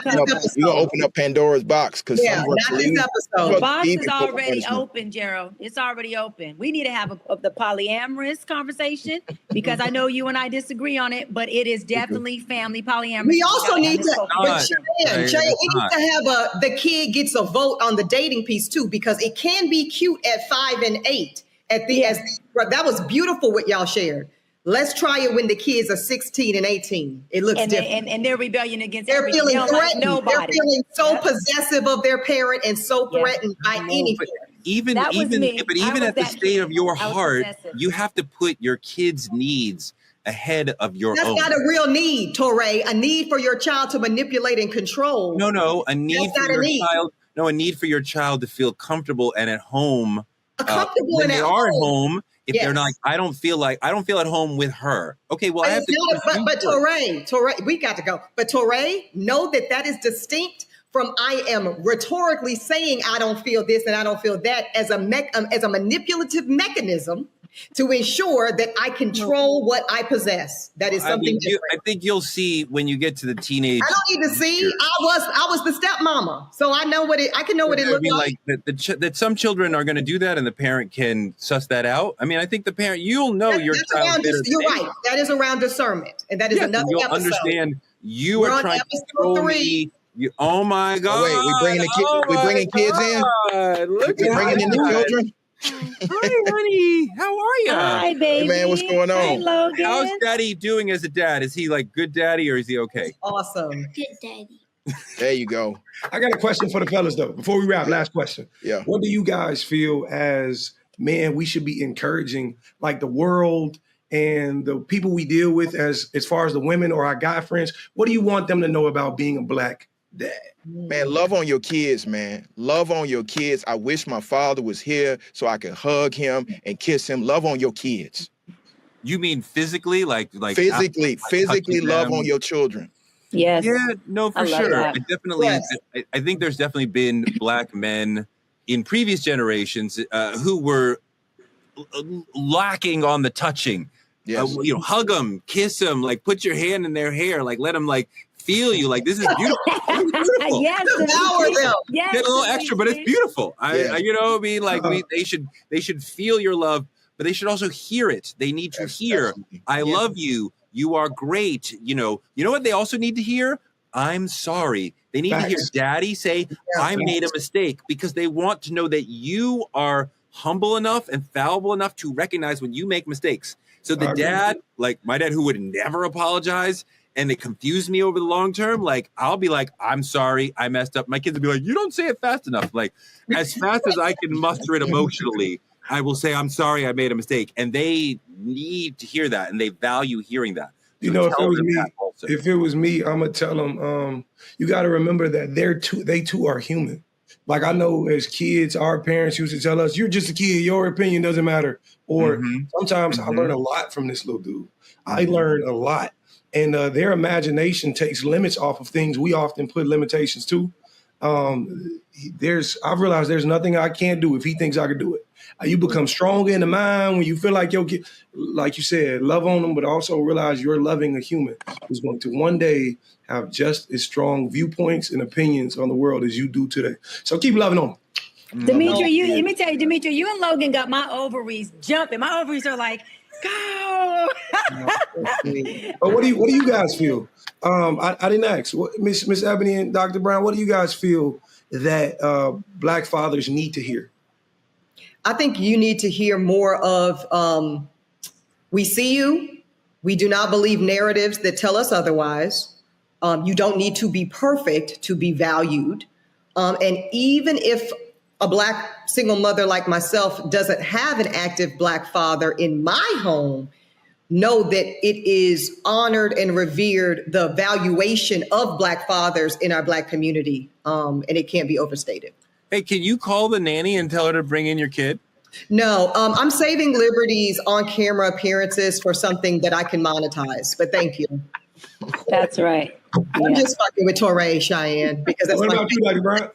open up Pandora's box not this episode. The box is already open, Gerald. It's already open. We need to have the polyamorous conversation because I know you and I disagree on it, but it is definitely family polyamorous. We also need to, Cheyenne, we need to have the kid gets a vote on the dating piece too, because it can be cute at 5 and 8. That was beautiful what y'all shared. Let's try it when the kids are 16 and 18. It looks different. And they're rebellion against They're feeling threatened. Like they're feeling so possessive of their parent and so threatened by any parent. Even at the state of your heart, you have to put your kids' needs ahead of your own. That's not a real need, Torre. A need for your child to manipulate and control. No, a need for your child. No, a need for your child to feel comfortable and at home. When they are at home. If they're not, I don't feel at home with her. Okay, well, I have to. But Torre, we got to go. But Torre, know that is distinct from I am rhetorically saying I don't feel this and I don't feel that as a manipulative mechanism to ensure that I control what I possess. That is something different. I think you'll see when you get to the teenage. I don't need to see. Years. I was the stepmama, so I know I can know what it looks like. That some children are going to do that, and the parent can suss that out. I mean, I think the parent, you'll know your child. You're right. That is around discernment, and that is another you'll episode. Understand. You are trying to throw me. Oh my God! Oh, wait, we bringing kids in. Look, we're bringing in the children. Hi, honey. How are you? Hi, baby. Hey, man, what's going on? Hi, Logan. How's Daddy doing as a dad? Is he like good daddy or is he okay? Awesome. Good daddy. There you go. I got a question for the fellas though. Before we wrap, last question. Yeah. What do you guys feel as man, we should be encouraging like the world and the people we deal with as far as the women or our guy friends? What do you want them to know about being a Black dad? Man, love on your kids, man. Love on your kids. I wish my father was here so I could hug him and kiss him. Love on your kids. You mean physically, like physically love on your children. Yes. Yeah, no, for sure. That. I think there's definitely been Black men in previous generations who were lacking on the touching. Yes. Hug them, kiss them, like put your hand in their hair, like let them like feel you, like this is beautiful. This is beautiful. Yes, Get a little extra, but it's beautiful. They should feel your love, but they should also hear it. They need to hear, I love you. You are great. You know what they also need to hear? I'm sorry. They need to hear daddy say, I made a mistake, because they want to know that you are humble enough and fallible enough to recognize when you make mistakes. So the dad, like my dad, who would never apologize, and it confused me over the long term, like I'll be like, I'm sorry, I messed up. My kids will be like, you don't say it fast enough. Like as fast as I can muster it emotionally, I will say, I'm sorry, I made a mistake. And they need to hear that, and they value hearing that. So if it was me, I'm gonna tell them, you got to remember that they too are human. Like I know as kids, our parents used to tell us, you're just a kid, your opinion doesn't matter. Or sometimes I learn a lot from this little dude. I learn a lot. And their imagination takes limits off of things we often put limitations to. I've realized there's nothing I can't do if he thinks I could do it. You become stronger in the mind when you feel like your kid, like you said, love on them, but also realize you're loving a human who's going to one day have just as strong viewpoints and opinions on the world as you do today. So keep loving on them. Dimitri, let me tell you, Dimitri, you and Logan got my ovaries jumping. My ovaries are like, go. But what do you guys feel? I didn't ask. Miss Ebony and Dr. Brown, what do you guys feel that Black fathers need to hear? I think you need to hear more of, we see you. We do not believe narratives that tell us otherwise. You don't need to be perfect to be valued. And even if a Black single mother like myself doesn't have an active Black father in my home, know that it is honored and revered, the valuation of Black fathers in our Black community. And it can't be overstated. Hey, can you call the nanny and tell her to bring in your kid? No, I'm saving liberties on camera appearances for something that I can monetize, but thank you. That's right. I'm just fucking with Torre, Cheyenne, because that's what about you, Dr. Bryant?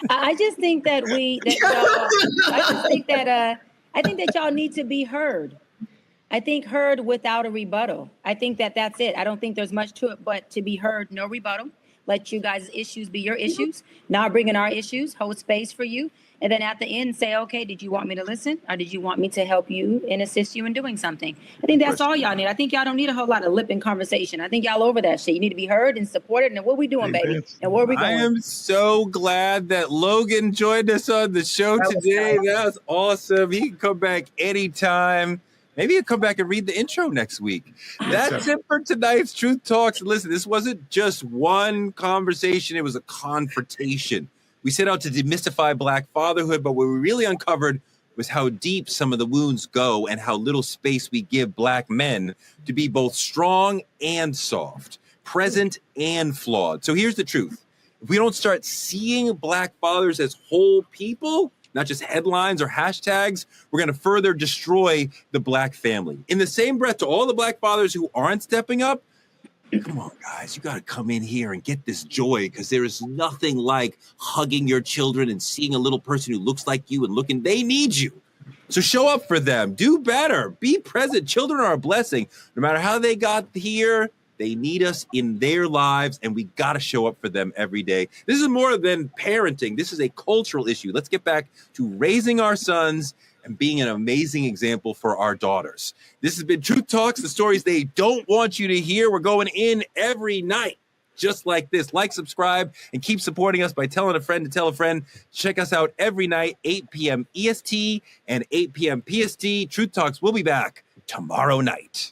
I just think that I think that y'all need to be heard. I think heard without a rebuttal. I think that's it. I don't think there's much to it, but to be heard, no rebuttal. Let you guys' issues be your issues. Not bring in our issues, hold space for you. And then at the end say, okay, did you want me to listen? Or did you want me to help you and assist you in doing something? I think that's all y'all need. I think y'all don't need a whole lot of lip and conversation. I think y'all over that shit. You need to be heard and supported. And what we doing, baby? And where we going? I am so glad that Logan joined us on the show today. That was awesome. He can come back anytime. Maybe he'll come back and read the intro next week. That's it for tonight's Truth Talks. Listen, this wasn't just one conversation. It was a confrontation. We set out to demystify Black fatherhood, but what we really uncovered was how deep some of the wounds go and how little space we give Black men to be both strong and soft, present and flawed. So here's the truth. If we don't start seeing Black fathers as whole people, not just headlines or hashtags, we're going to further destroy the Black family. In the same breath, to all the Black fathers who aren't stepping up, come on, guys, you got to come in here and get this joy, because there is nothing like hugging your children and seeing a little person who looks like you and looking, they need you. So show up for them. Do better. Be present. Children are a blessing. No matter how they got here, they need us in their lives, and we got to show up for them every day. This is more than parenting. This is a cultural issue. Let's get back to raising our sons and being an amazing example for our daughters. This has been Truth Talks, the stories they don't want you to hear. We're going in every night, just like this. Like, subscribe, and keep supporting us by telling a friend to tell a friend. Check us out every night, 8 p.m. EST and 8 p.m. PST. Truth Talks will be back tomorrow night.